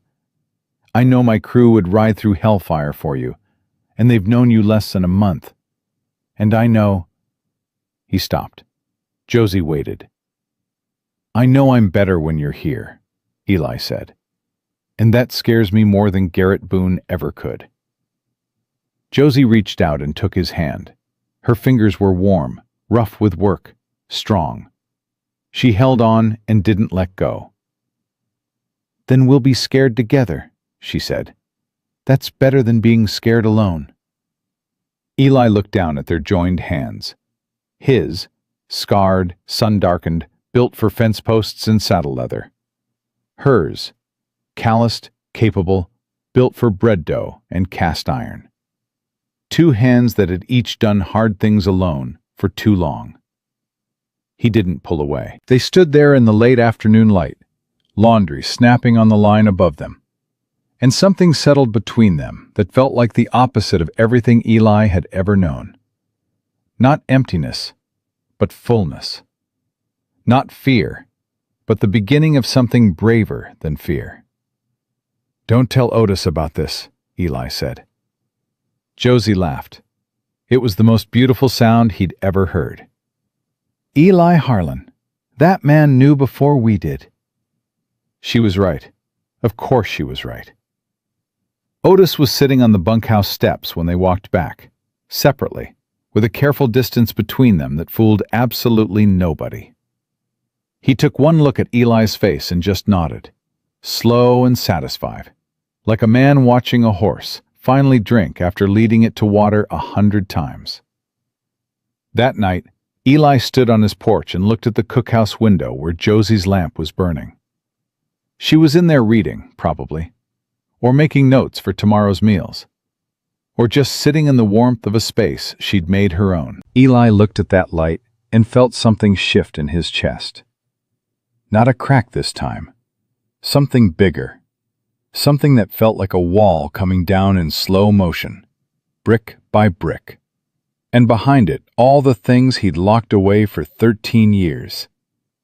I know my crew would ride through hellfire for you, and they've known you less than a month. And I know... He stopped. Josie waited. I know I'm better when you're here, Eli said. And that scares me more than Garrett Boone ever could. Josie reached out and took his hand. Her fingers were warm, rough with work, strong. She held on and didn't let go. Then we'll be scared together, she said. That's better than being scared alone. Eli looked down at their joined hands. His, scarred, sun-darkened, built for fence posts and saddle leather. Hers, calloused, capable, built for bread dough and cast iron. 2 hands that had each done hard things alone for too long. He didn't pull away. They stood there in the late afternoon light, laundry snapping on the line above them. And something settled between them that felt like the opposite of everything Eli had ever known. Not emptiness, but fullness. Not fear, but the beginning of something braver than fear. Don't tell Otis about this, Eli said. Josie laughed. It was the most beautiful sound he'd ever heard. Eli Harlan. That man knew before we did. She was right. Of course she was right. Otis was sitting on the bunkhouse steps when they walked back, separately, with a careful distance between them that fooled absolutely nobody. He took one look at Eli's face and just nodded, slow and satisfied, like a man watching a horse finally drink after leading it to water 100 times. That night, Eli stood on his porch and looked at the cookhouse window where Josie's lamp was burning. She was in there reading, probably, or making notes for tomorrow's meals, or just sitting in the warmth of a space she'd made her own. Eli looked at that light and felt something shift in his chest. Not a crack this time. Something bigger. Something that felt like a wall coming down in slow motion, brick by brick. And behind it, all the things he'd locked away for 13 years.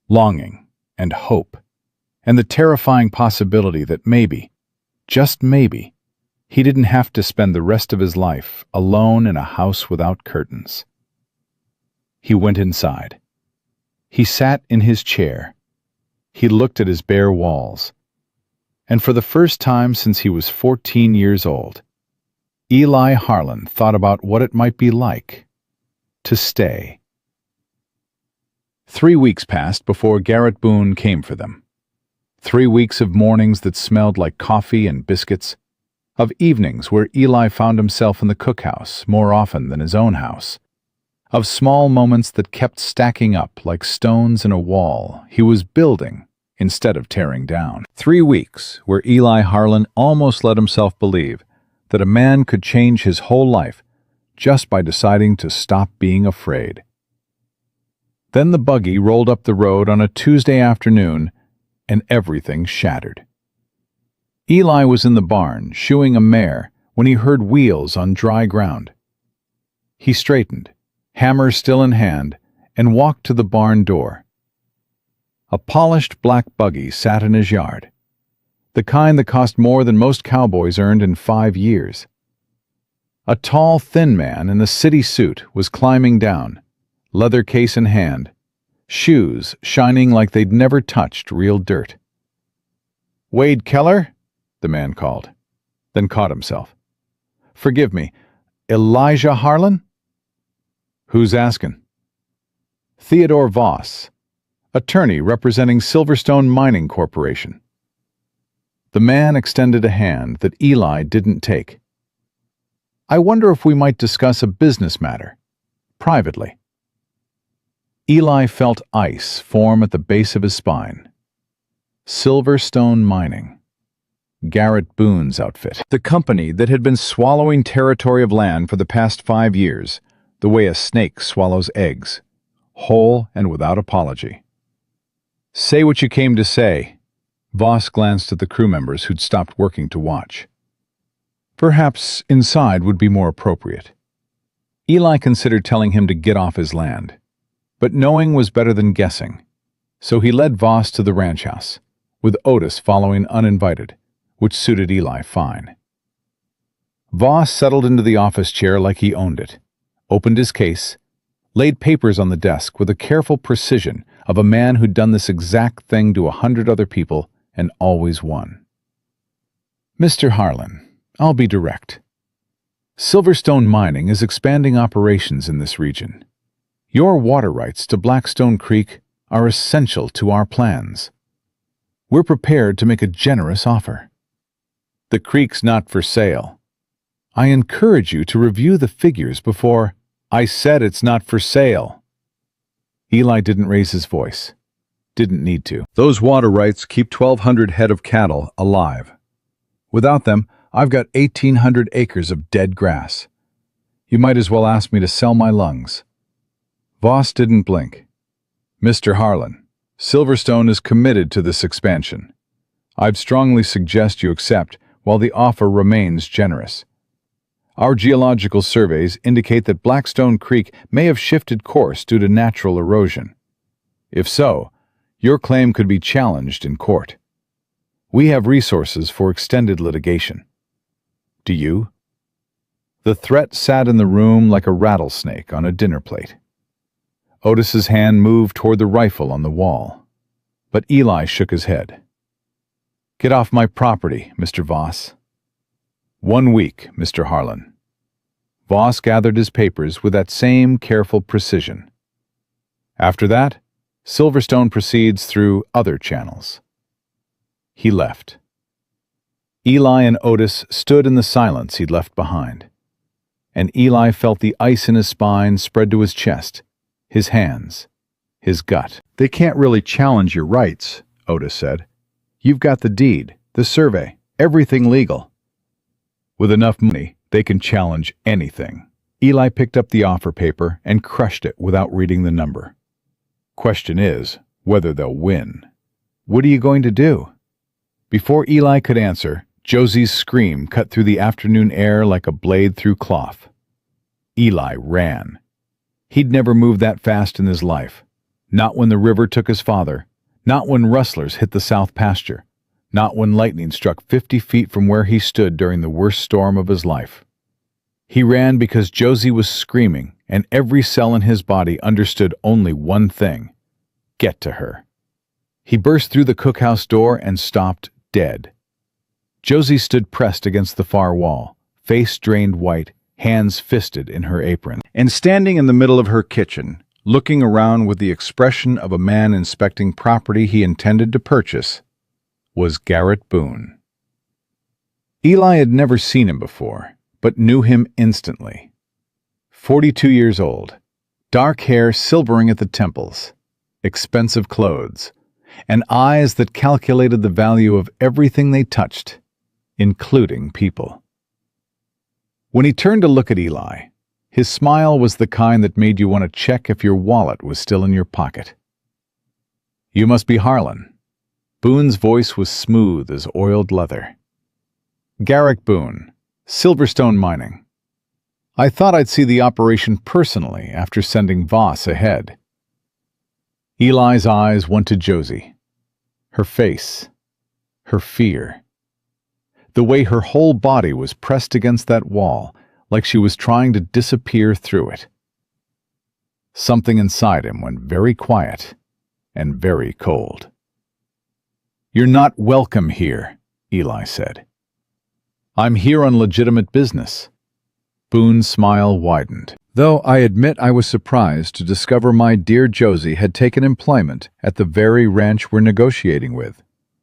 Longing and hope, and the terrifying possibility that maybe, just maybe, he didn't have to spend the rest of his life alone in a house without curtains. He went inside. He sat in his chair. He looked at his bare walls. And for the first time since he was 14 years old, Eli Harlan thought about what it might be like to stay. 3 weeks passed before Garrett Boone came for them. 3 weeks of mornings that smelled like coffee and biscuits, of evenings where Eli found himself in the cookhouse more often than his own house, of small moments that kept stacking up like stones in a wall he was building instead of tearing down. 3 weeks where Eli Harlan almost let himself believe that a man could change his whole life just by deciding to stop being afraid. Then the buggy rolled up the road on a Tuesday afternoon, and everything shattered. Eli was in the barn, shoeing a mare, when he heard wheels on dry ground. He straightened, hammer still in hand, and walked to the barn door. A polished black buggy sat in his yard, the kind that cost more than most cowboys earned in 5 years. A tall, thin man in a city suit was climbing down, leather case in hand, shoes shining like they'd never touched real dirt. "Wade Keller?" the man called, then caught himself. "Forgive me, Elijah Harlan?" "Who's asking?" "Theodore Voss, attorney representing Silverstone Mining Corporation." The man extended a hand that Eli didn't take. "I wonder if we might discuss a business matter, privately." Eli felt ice form at the base of his spine. Silverstone Mining. Garrett Boone's outfit. The company that had been swallowing territory of land for the past 5 years, the way a snake swallows eggs, whole and without apology. "Say what you came to say." Voss glanced at the crew members who'd stopped working to watch. Perhaps inside would be more appropriate. Eli considered telling him to get off his land, but knowing was better than guessing, so he led Voss to the ranch house, with Otis following uninvited, which suited Eli fine. Voss settled into the office chair like he owned it, opened his case, laid papers on the desk with the careful precision of a man who'd done this exact thing to 100 other people and always won. "Mr. Harlan, I'll be direct. Silverstone Mining is expanding operations in this region. Your water rights to Blackstone Creek are essential to our plans. We're prepared to make a generous offer. The creek's not for sale. I encourage you to review the figures before—" "I said it's not for sale." Eli didn't raise his voice. Didn't need to. "Those water rights keep 1,200 head of cattle alive. Without them, I've got 1,800 acres of dead grass. You might as well ask me to sell my lungs." Voss didn't blink. "Mr. Harlan, Silverstone is committed to this expansion. I'd strongly suggest you accept while the offer remains generous. Our geological surveys indicate that Blackstone Creek may have shifted course due to natural erosion. If so, your claim could be challenged in court. We have resources for extended litigation. Do you?" The threat sat in the room like a rattlesnake on a dinner plate. Otis's hand moved toward the rifle on the wall, but Eli shook his head. "Get off my property, Mr. Voss." "1 week, Mr. Harlan." Voss gathered his papers with that same careful precision. After that, Silverstone proceeds through other channels. He left. Eli and Otis stood in the silence he'd left behind, and Eli felt the ice in his spine spread to his chest his hands, his gut. "They can't really challenge your rights," Otis said. "You've got the deed, the survey, everything legal." "With enough money, they can challenge anything." Eli picked up the offer paper and crushed it without reading the number. "Question is whether they'll win." "What are you going to do?" Before Eli could answer, Josie's scream cut through the afternoon air like a blade through cloth. Eli ran. He'd never moved that fast in his life. Not when the river took his father, not when rustlers hit the south pasture, not when lightning struck 50 feet from where he stood during the worst storm of his life. He ran because Josie was screaming, and every cell in his body understood only one thing: get to her. He burst through the cookhouse door and stopped dead. Josie stood pressed against the far wall, face drained white, hands fisted in her apron. And standing in the middle of her kitchen, looking around with the expression of a man inspecting property he intended to purchase, was Garrett Boone. Eli had never seen him before, but knew him instantly. 42 years old, dark hair silvering at the temples, expensive clothes, and eyes that calculated the value of everything they touched, including people. When he turned to look at Eli, his smile was the kind that made you want to check if your wallet was still in your pocket. "You must be Harlan." Boone's voice was smooth as oiled leather. "Garrett Boone, Silverstone Mining. I thought I'd see the operation personally after sending Voss ahead." Eli's eyes went to Josie. Her face, her fear. The way her whole body was pressed against that wall, like she was trying to disappear through it. Something inside him went very quiet and very cold. "You're not welcome here," Eli said. "I'm here on legitimate business." Boone's smile widened. "Though I admit I was surprised to discover my dear Josie had taken employment at the very ranch we're negotiating with.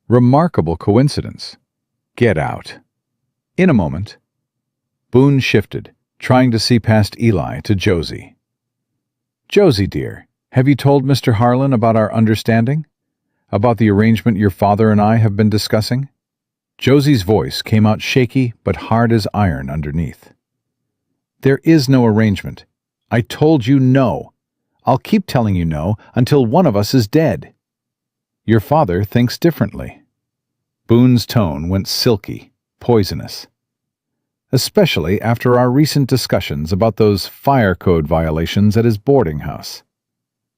Remarkable coincidence. Get out." In a moment, Boone shifted, trying to see past Eli to Josie. "Josie, dear, have you told Mr. Harlan about our understanding? About the arrangement your father and I have been discussing?" Josie's voice came out shaky but hard as iron underneath. "There is no arrangement. I told you no. I'll keep telling you no until one of us is dead. Your father thinks differently." Boone's tone went silky, poisonous. "Especially after our recent discussions about those fire code violations at his boarding house.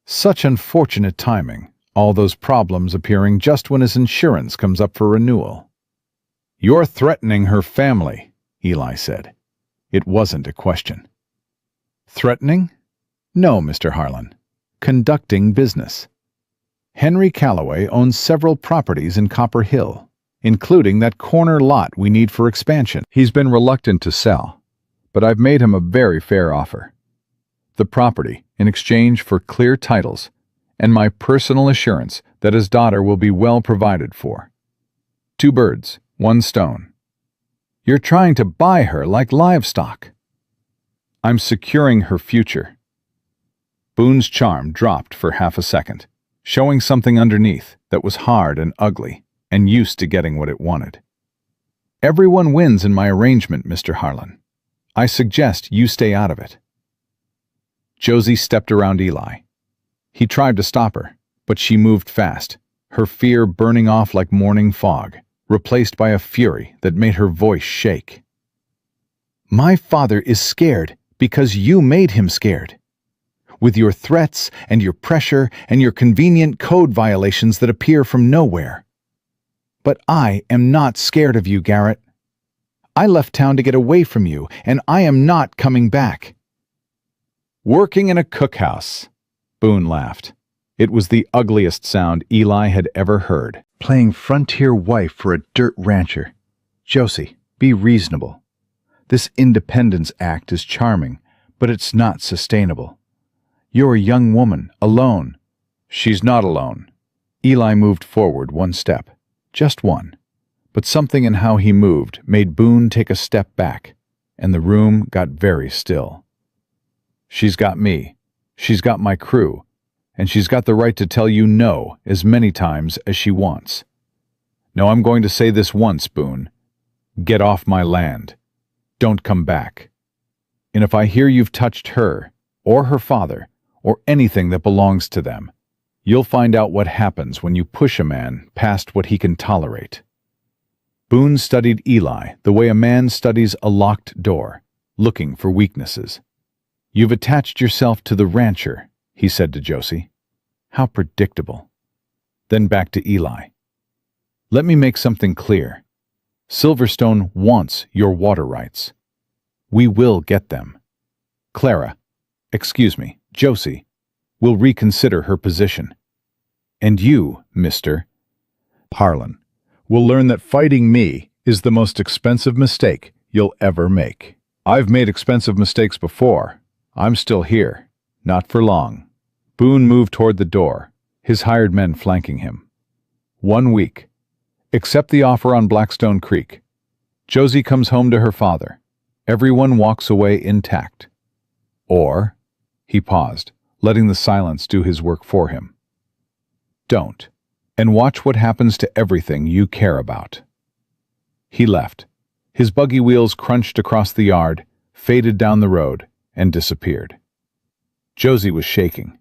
Such unfortunate timing, all those problems appearing just when his insurance comes up for renewal." "You're threatening her family," Eli said. It wasn't a question. "Threatening? No, Mr. Harlan. Conducting business. Henry Calloway owns several properties in Copper Hill, including that corner lot we need for expansion. He's been reluctant to sell, but I've made him a very fair offer. The property in exchange for clear titles and my personal assurance that his daughter will be well provided for. 2 birds, 1 stone. You're trying to buy her like livestock." "I'm securing her future." Boone's charm dropped for half a second, showing something underneath that was hard and ugly and used to getting what it wanted. "Everyone wins in my arrangement, Mr. Harlan. I suggest you stay out of it." Josie stepped around Eli. He tried to stop her, but she moved fast, her fear burning off like morning fog, replaced by a fury that made her voice shake. "My father is scared because you made him scared. With your threats and your pressure and your convenient code violations that appear from nowhere. But I am not scared of you, Garrett. I left town to get away from you, and I am not coming back." "Working in a cookhouse," Boone laughed. It was the ugliest sound Eli had ever heard. "Playing frontier wife for a dirt rancher. Josie, be reasonable. This Independence Act is charming, but it's not sustainable. You're a young woman, alone." "She's not alone." Eli moved forward 1 step, just 1, but something in how he moved made Boone take a step back, and the room got very still. "She's got me. She's got my crew, and she's got the right to tell you no as many times as she wants. No, I'm going to say this once, Boone. Get off my land. Don't come back. And if I hear you've touched her, or her father, or anything that belongs to them, you'll find out what happens when you push a man past what he can tolerate." Boone studied Eli the way a man studies a locked door, looking for weaknesses. "You've attached yourself to the rancher," he said to Josie. "How predictable." Then back to Eli. "Let me make something clear. Silverstone wants your water rights. We will get them. Josie, will reconsider her position. And you, Mr. Harlan, will learn that fighting me is the most expensive mistake you'll ever make. I've made expensive mistakes before. I'm still here. Not for long." Boone moved toward the door, his hired men flanking him. 1 week. Accept the offer on Blackstone Creek. Josie comes home to her father. Everyone walks away intact. Or, he paused, letting the silence do his work for him. Don't, and watch what happens to everything you care about. He left. His buggy wheels crunched across the yard, faded down the road, and disappeared. Josie was shaking.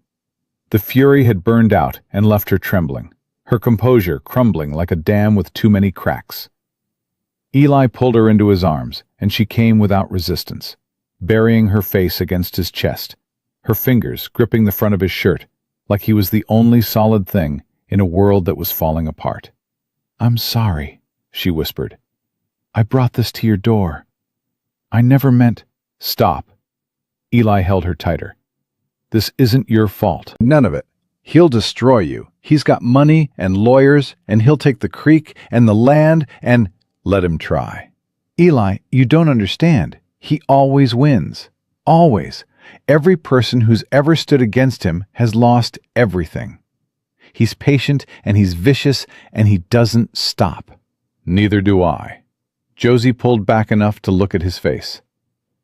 The fury had burned out and left her trembling, her composure crumbling like a dam with too many cracks. Eli pulled her into his arms, and she came without resistance, burying her face against his chest, her fingers gripping the front of his shirt like he was the only solid thing in a world that was falling apart. "I'm sorry," she whispered. "I brought this to your door. I never meant—" "Stop." Eli held her tighter. "This isn't your fault. None of it. He'll destroy you. He's got money and lawyers, and he'll take the creek and the land and—" "Let him try." "Eli, you don't understand. He always wins. Always. Every person who's ever stood against him has lost everything. He's patient and he's vicious and he doesn't stop." "Neither do I." Josie pulled back enough to look at his face.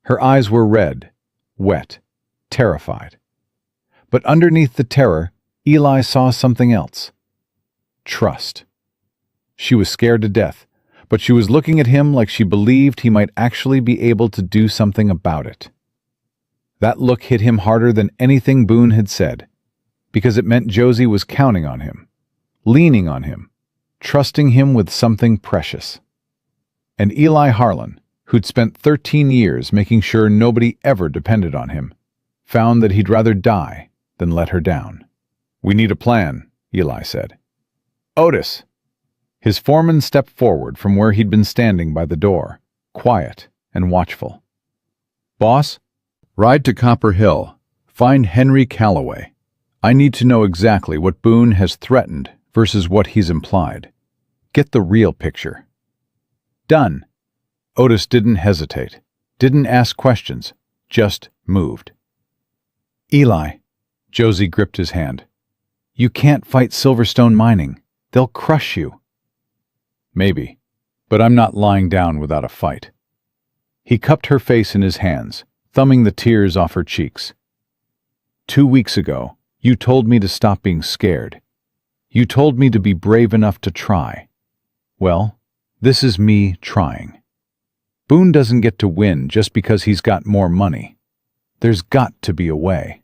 Her eyes were red, wet, terrified. But underneath the terror, Eli saw something else. Trust. She was scared to death, but she was looking at him like she believed he might actually be able to do something about it. That look hit him harder than anything Boone had said, because it meant Josie was counting on him, leaning on him, trusting him with something precious. And Eli Harlan, who'd spent 13 years making sure nobody ever depended on him, found that he'd rather die than let her down. "We need a plan," Eli said. "Otis!" His foreman stepped forward from where he'd been standing by the door, quiet and watchful. "Boss? Ride to Copper Hill. Find Henry Calloway. I need to know exactly what Boone has threatened versus what he's implied. Get the real picture." "Done." Otis didn't hesitate, didn't ask questions, just moved. "Eli," Josie gripped his hand, "you can't fight Silverstone Mining. They'll crush you." "Maybe, but I'm not lying down without a fight." He cupped her face in his hands, thumbing the tears off her cheeks. 2 weeks ago, you told me to stop being scared. You told me to be brave enough to try. Well, this is me trying. Boone doesn't get to win just because he's got more money. There's got to be a way."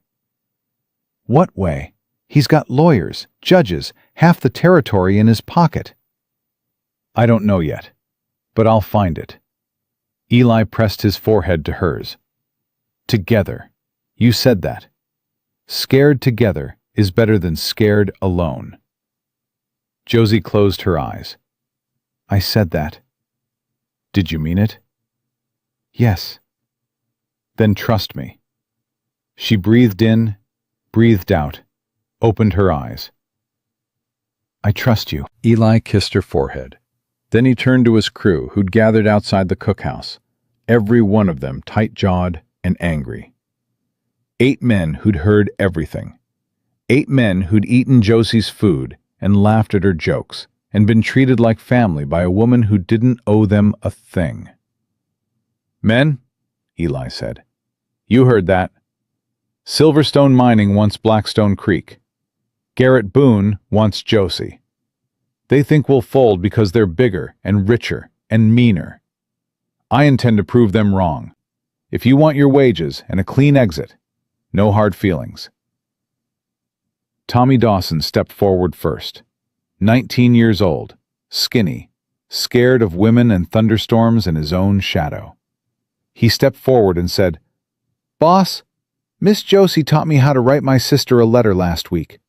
"What way? He's got lawyers, judges, half the territory in his pocket." "I don't know yet, but I'll find it." Eli pressed his forehead to hers. "Together. You said that. Scared together is better than scared alone." Josie closed her eyes. "I said that." "Did you mean it?" "Yes." "Then trust me." She breathed in, breathed out, opened her eyes. "I trust you." Eli kissed her forehead. Then he turned to his crew, who'd gathered outside the cookhouse, every one of them tight-jawed and angry. 8 men who'd heard everything. 8 men who'd eaten Josie's food and laughed at her jokes and been treated like family by a woman who didn't owe them a thing. "Men," Eli said, "you heard that. Silverstone Mining wants Blackstone Creek. Garrett Boone wants Josie. They think we'll fold because they're bigger and richer and meaner. I intend to prove them wrong. If you want your wages and a clean exit, no hard feelings." Tommy Dawson stepped forward first. 19 years old, skinny, scared of women and thunderstorms and his own shadow. He stepped forward and said, "Boss, Miss Josie taught me how to write my sister a letter last week.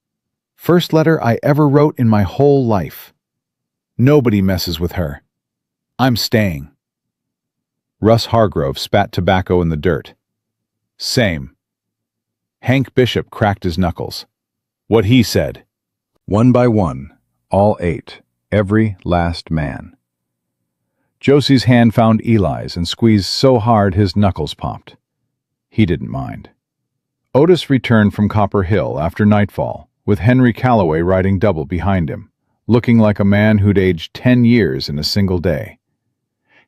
First letter I ever wrote in my whole life. Nobody messes with her. I'm staying." Russ Hargrove spat tobacco in the dirt. "Same." Hank Bishop cracked his knuckles. "What he said." One by one, all 8, every last man. Josie's hand found Eli's and squeezed so hard his knuckles popped. He didn't mind. Otis returned from Copper Hill after nightfall, with Henry Calloway riding double behind him, looking like a man who'd aged 10 years in a single day.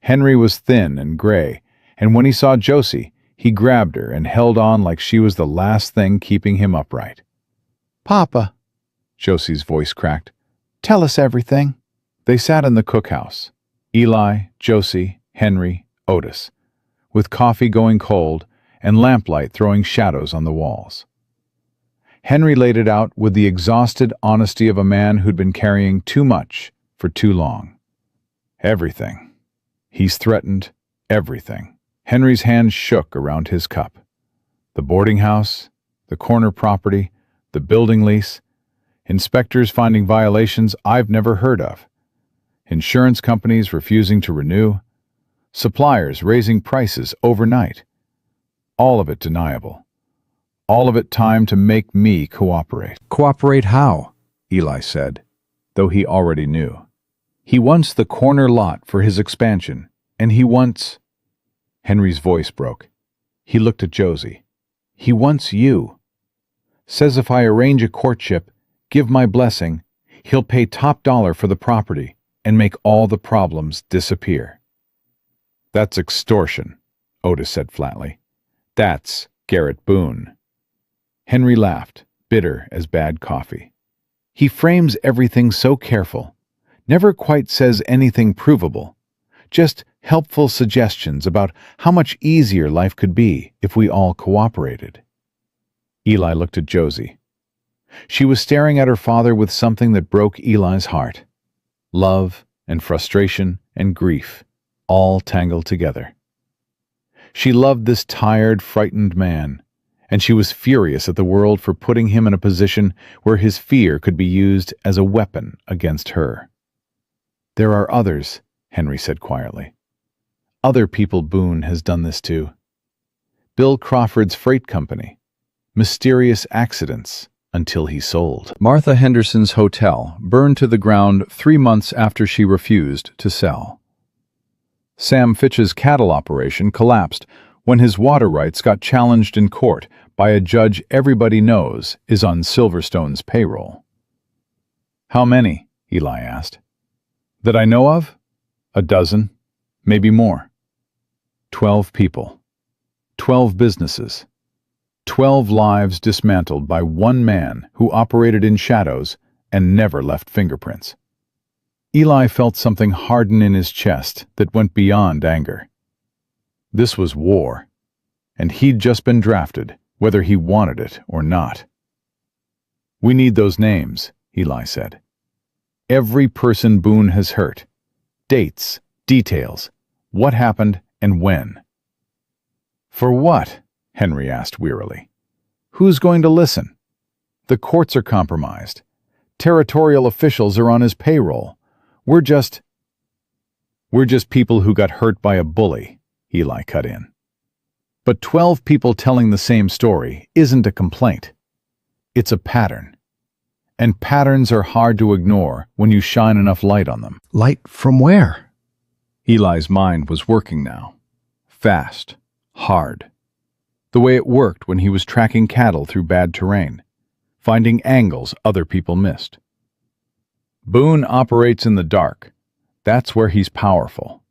Henry was thin and gray, and when he saw Josie, he grabbed her and held on like she was the last thing keeping him upright. "Papa," Josie's voice cracked, "tell us everything." They sat in the cookhouse, Eli, Josie, Henry, Otis, with coffee going cold and lamplight throwing shadows on the walls. Henry laid it out with the exhausted honesty of a man who'd been carrying too much for too long. Everything. He's threatened everything. Henry's hand shook around his cup. The boarding house, the corner property, the building lease, inspectors finding violations I've never heard of, insurance companies refusing to renew, suppliers raising prices overnight. All of it deniable. All of it time to make me cooperate. "Cooperate how?" Eli said, though he already knew. "He wants the corner lot for his expansion, and he wants—" Henry's voice broke. He looked at Josie. "He wants you. Says if I arrange a courtship, give my blessing, he'll pay top dollar for the property and make all the problems disappear." "That's extortion," Otis said flatly. "That's Garrett Boone." Henry laughed, bitter as bad coffee. "He frames everything so careful, never quite says anything provable, just helpful suggestions about how much easier life could be if we all cooperated." Eli looked at Josie. She was staring at her father with something that broke Eli's heart. Love and frustration and grief, all tangled together. She loved this tired, frightened man, and she was furious at the world for putting him in a position where his fear could be used as a weapon against her. "There are others," Henry said quietly. "Other people Boone has done this to. Bill Crawford's freight company. Mysterious accidents until he sold." Martha Henderson's hotel burned to the ground 3 months after she refused to sell. Sam Fitch's cattle operation collapsed when his water rights got challenged in court by a judge everybody knows is on Silverstone's payroll. "How many?" Eli asked. "That I know of? A dozen, maybe more. 12 people. 12 businesses. 12 lives dismantled by one man who operated in shadows and never left fingerprints." Eli felt something harden in his chest that went beyond anger. This was war, and he'd just been drafted, whether he wanted it or not. "We need those names," Eli said. "Every person Boone has hurt. Dates, details, what happened and when." "For what?" Henry asked wearily. "Who's going to listen? The courts are compromised. Territorial officials are on his payroll. We're just people who got hurt by a bully," Eli cut in. "But 12 people telling the same story isn't a complaint. It's a pattern. And patterns are hard to ignore when you shine enough light on them." "Light from where?" Eli's mind was working now. Fast. Hard. The way it worked when he was tracking cattle through bad terrain, finding angles other people missed. Boone operates in the dark. That's where he's powerful.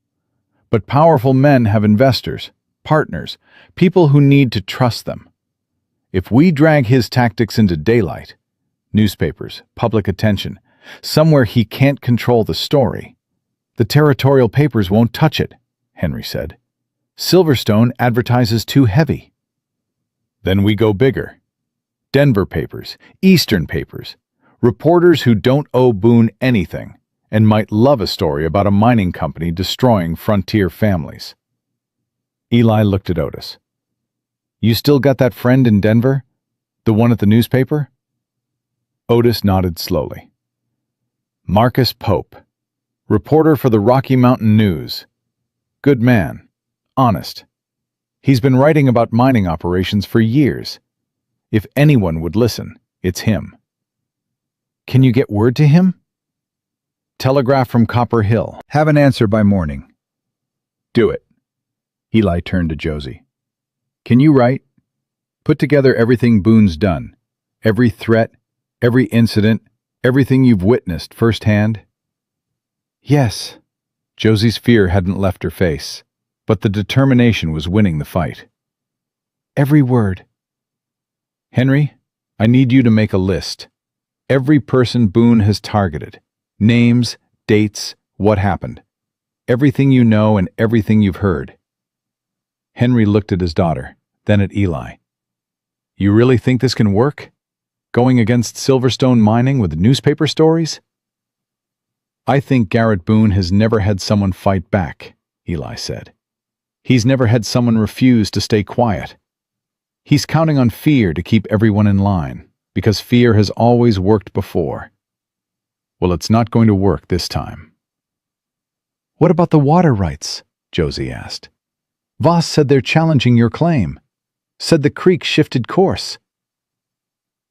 But powerful men have investors, partners, people who need to trust them. If we drag his tactics into daylight, newspapers, public attention, somewhere he can't control the story, the territorial papers won't touch it, Henry said. Silverstone advertises too heavy. Then we go bigger. Denver papers, Eastern papers, reporters who don't owe Boone anything and might love a story about a mining company destroying frontier families. Eli looked at Otis. You still got that friend in Denver? The one at the newspaper? Otis nodded slowly. Marcus Pope, reporter for the Rocky Mountain News. Good man. Honest. He's been writing about mining operations for years. If anyone would listen, it's him. Can you get word to him? Telegraph from Copper Hill. Have an answer by morning. Do it. Eli turned to Josie. Can you write? Put together everything Boone's done. Every threat, every incident, everything you've witnessed firsthand. Yes. Josie's fear hadn't left her face, but the determination was winning the fight. Every word. Henry, I need you to make a list. Every person Boone has targeted. Names, dates, what happened. Everything you know and everything you've heard. Henry looked at his daughter, then at Eli. You really think this can work? Going against Silverstone Mining with newspaper stories? I think Garrett Boone has never had someone fight back, Eli said. He's never had someone refuse to stay quiet. He's counting on fear to keep everyone in line, because fear has always worked before. Well, it's not going to work this time. What about the water rights? Josie asked. Voss said they're challenging your claim. Said the creek shifted course.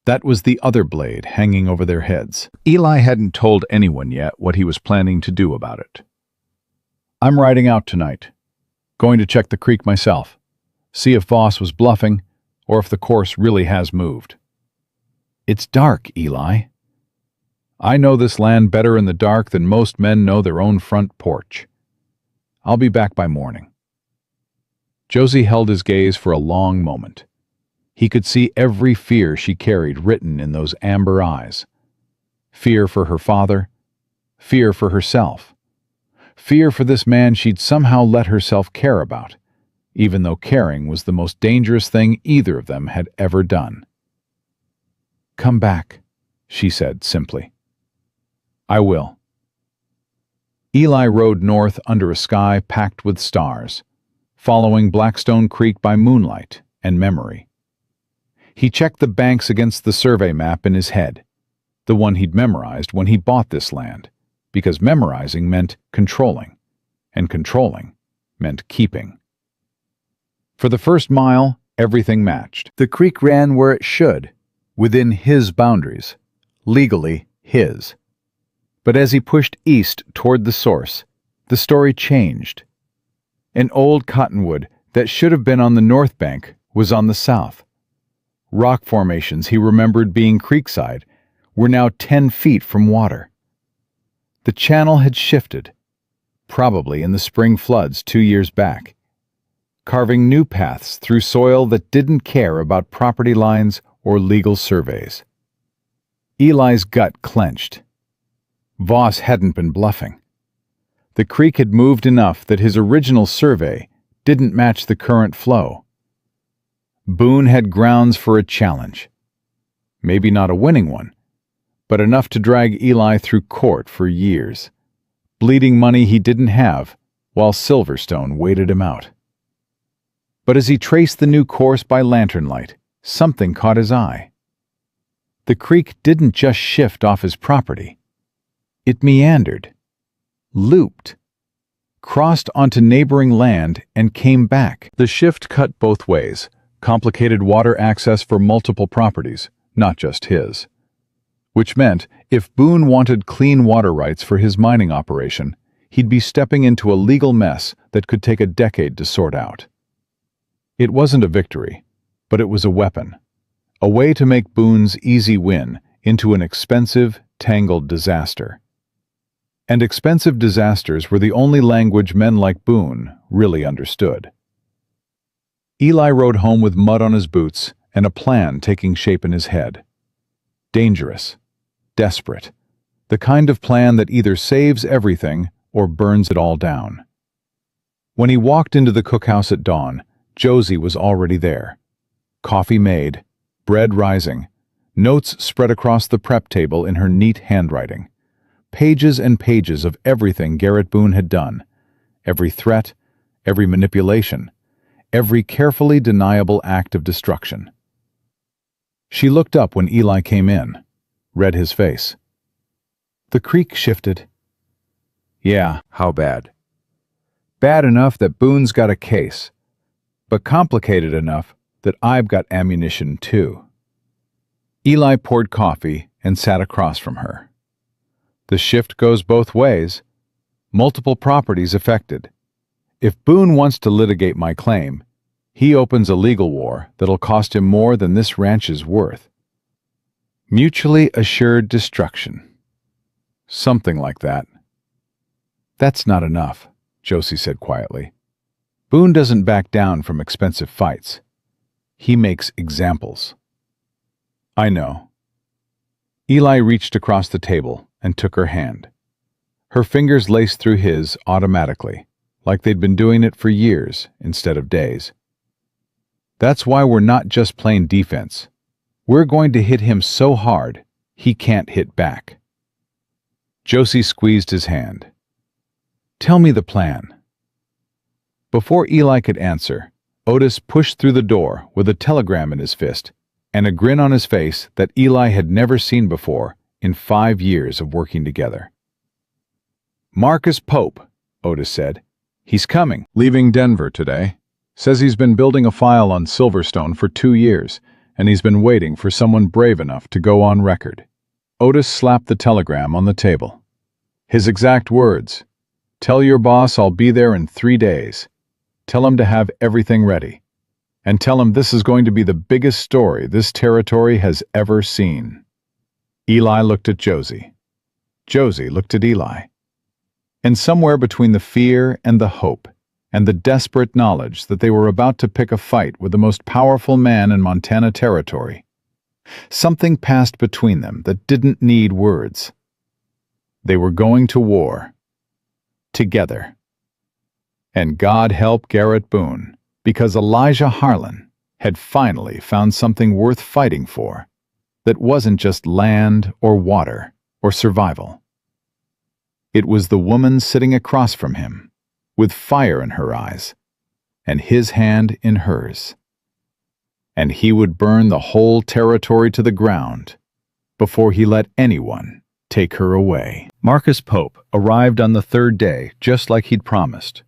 That was the other blade hanging over their heads. Eli hadn't told anyone yet what he was planning to do about it. I'm riding out tonight. Going to check the creek myself. See if Voss was bluffing, or if the course really has moved. It's dark, Eli. I know this land better in the dark than most men know their own front porch. I'll be back by morning. Josie held his gaze for a long moment. He could see every fear she carried written in those amber eyes. Fear for her father, fear for herself, fear for this man she'd somehow let herself care about, even though caring was the most dangerous thing either of them had ever done. Come back, she said simply. I will. Eli rode north under a sky packed with stars, following Blackstone Creek by moonlight and memory. He checked the banks against the survey map in his head, the one he'd memorized when he bought this land, because memorizing meant controlling, and controlling meant keeping. For the first mile, everything matched. The creek ran where it should, within his boundaries, legally his. But as he pushed east toward the source, the story changed. An old cottonwood that should have been on the north bank was on the south. Rock formations he remembered being creekside were now 10 feet from water. The channel had shifted, probably in the spring floods 2 years back, carving new paths through soil that didn't care about property lines or legal surveys. Eli's gut clenched. Voss hadn't been bluffing. The creek had moved enough that his original survey didn't match the current flow. Boone had grounds for a challenge. Maybe not a winning one, but enough to drag Eli through court for years, bleeding money he didn't have while Silverstone waited him out. But as he traced the new course by lantern light, something caught his eye. The creek didn't just shift off his property. It meandered, looped, crossed onto neighboring land, and came back. The shift cut both ways, complicated water access for multiple properties, not just his. Which meant, if Boone wanted clean water rights for his mining operation, he'd be stepping into a legal mess that could take a decade to sort out. It wasn't a victory, but it was a weapon, a way to make Boone's easy win into an expensive, tangled disaster. And expensive disasters were the only language men like Boone really understood. Eli rode home with mud on his boots and a plan taking shape in his head. Dangerous, desperate, the kind of plan that either saves everything or burns it all down. When he walked into the cookhouse at dawn, Josie was already there. Coffee made, bread rising, notes spread across the prep table in her neat handwriting. Pages and pages of everything Garrett Boone had done. Every threat, every manipulation, every carefully deniable act of destruction. She looked up when Eli came in, read his face. The creek shifted. Yeah, how bad? Bad enough that Boone's got a case, but complicated enough that I've got ammunition too. Eli poured coffee and sat across from her. The shift goes both ways. Multiple properties affected. If Boone wants to litigate my claim, he opens a legal war that'll cost him more than this ranch is worth. Mutually assured destruction. Something like that. That's not enough, Josie said quietly. Boone doesn't back down from expensive fights. He makes examples. I know. Eli reached across the table and took her hand. Her fingers laced through his automatically, like they'd been doing it for years instead of days. That's why we're not just playing defense. We're going to hit him so hard, he can't hit back. Josie squeezed his hand. Tell me the plan. Before Eli could answer, Otis pushed through the door with a telegram in his fist and a grin on his face that Eli had never seen before in 5 years of working together. Marcus Pope, Otis said. He's coming. Leaving Denver today. Says he's been building a file on Silverstone for 2 years, and he's been waiting for someone brave enough to go on record. Otis slapped the telegram on the table. His exact words, "Tell your boss I'll be there in 3 days. Tell him to have everything ready. And tell him this is going to be the biggest story this territory has ever seen." Eli looked at Josie. Josie looked at Eli. And somewhere between the fear and the hope, and the desperate knowledge that they were about to pick a fight with the most powerful man in Montana Territory, something passed between them that didn't need words. They were going to war. Together. And God help Garrett Boone, because Elijah Harlan had finally found something worth fighting for that wasn't just land or water or survival. It was the woman sitting across from him, with fire in her eyes, and his hand in hers. And he would burn the whole territory to the ground before he let anyone take her away. Marcus Pope arrived on the 3rd day, just like he'd promised.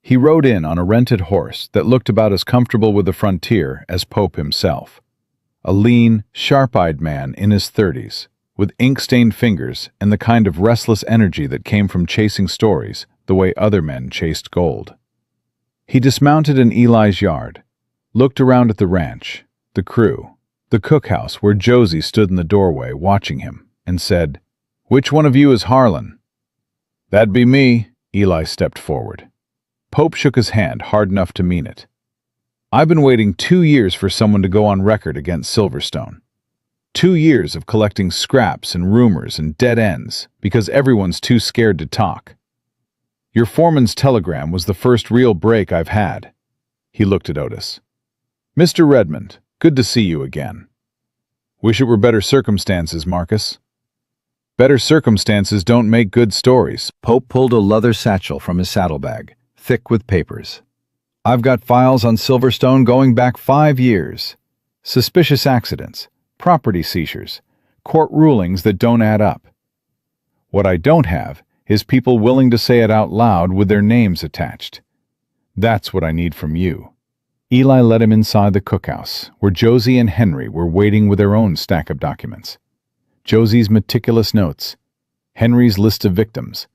He rode in on a rented horse that looked about as comfortable with the frontier as Pope himself. A lean, sharp-eyed man in his 30s, with ink-stained fingers and the kind of restless energy that came from chasing stories the way other men chased gold. He dismounted in Eli's yard, looked around at the ranch, the crew, the cookhouse where Josie stood in the doorway watching him, and said, "Which one of you is Harlan?" "That'd be me," Eli stepped forward. Pope shook his hand hard enough to mean it. "I've been waiting 2 years for someone to go on record against Silverstone. 2 years of collecting scraps and rumors and dead ends because everyone's too scared to talk. Your foreman's telegram was the first real break I've had." He looked at Otis. "Mr. Redmond, good to see you again. Wish it were better circumstances, Marcus." "Better circumstances don't make good stories." Pope pulled a leather satchel from his saddlebag, thick with papers. "I've got files on Silverstone going back 5 years. Suspicious accidents, property seizures, court rulings that don't add up. What I don't have is people willing to say it out loud with their names attached. That's what I need from you." Eli led him inside the cookhouse, where Josie and Henry were waiting with their own stack of documents. Josie's meticulous notes, Henry's list of victims,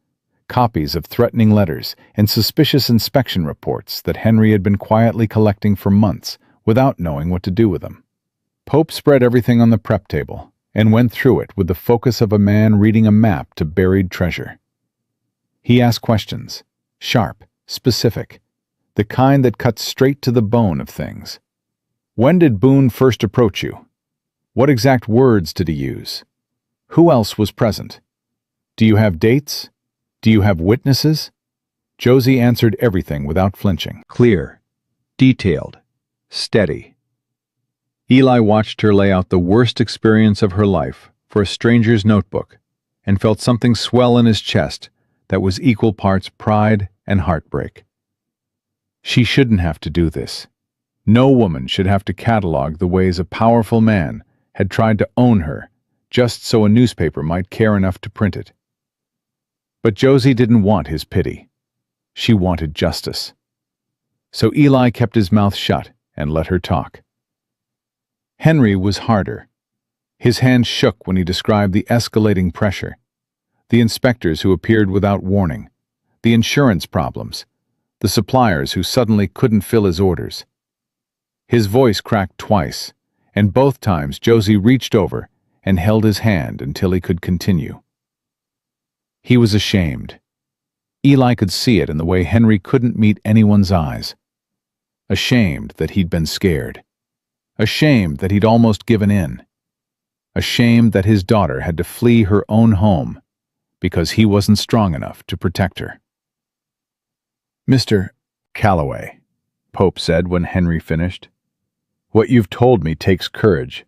copies of threatening letters, and suspicious inspection reports that Henry had been quietly collecting for months without knowing what to do with them. Pope spread everything on the prep table and went through it with the focus of a man reading a map to buried treasure. He asked questions, sharp, specific, the kind that cut straight to the bone of things. When did Boone first approach you? What exact words did he use? Who else was present? Do you have dates? Do you have witnesses? Josie answered everything without flinching. Clear, detailed, steady. Eli watched her lay out the worst experience of her life for a stranger's notebook and felt something swell in his chest that was equal parts pride and heartbreak. She shouldn't have to do this. No woman should have to catalog the ways a powerful man had tried to own her just so a newspaper might care enough to print it. But Josie didn't want his pity. She wanted justice. So Eli kept his mouth shut and let her talk. Henry was harder. His hand shook when he described the escalating pressure, the inspectors who appeared without warning, the insurance problems, the suppliers who suddenly couldn't fill his orders. His voice cracked twice, and both times Josie reached over and held his hand until he could continue. He was ashamed. Eli could see it in the way Henry couldn't meet anyone's eyes. Ashamed that he'd been scared. Ashamed that he'd almost given in. Ashamed that his daughter had to flee her own home because he wasn't strong enough to protect her. "Mr. Calloway," Pope said when Henry finished, "what you've told me takes courage.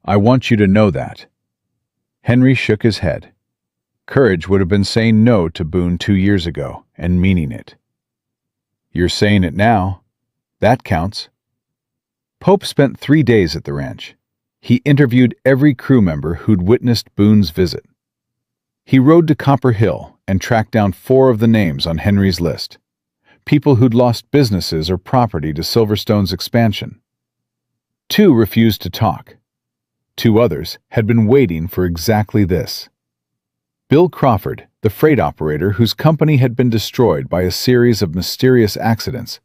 I want you to know that." Henry shook his head. Courage would have been saying no to Boone 2 years ago and meaning it. "You're saying it now. That counts." Pope spent 3 days at the ranch. He interviewed every crew member who'd witnessed Boone's visit. He rode to Copper Hill and tracked down 4 of the names on Henry's list. People who'd lost businesses or property to Silverstone's expansion. 2 refused to talk. 2 others had been waiting for exactly this. Bill Crawford, the freight operator whose company had been destroyed by a series of mysterious accidents,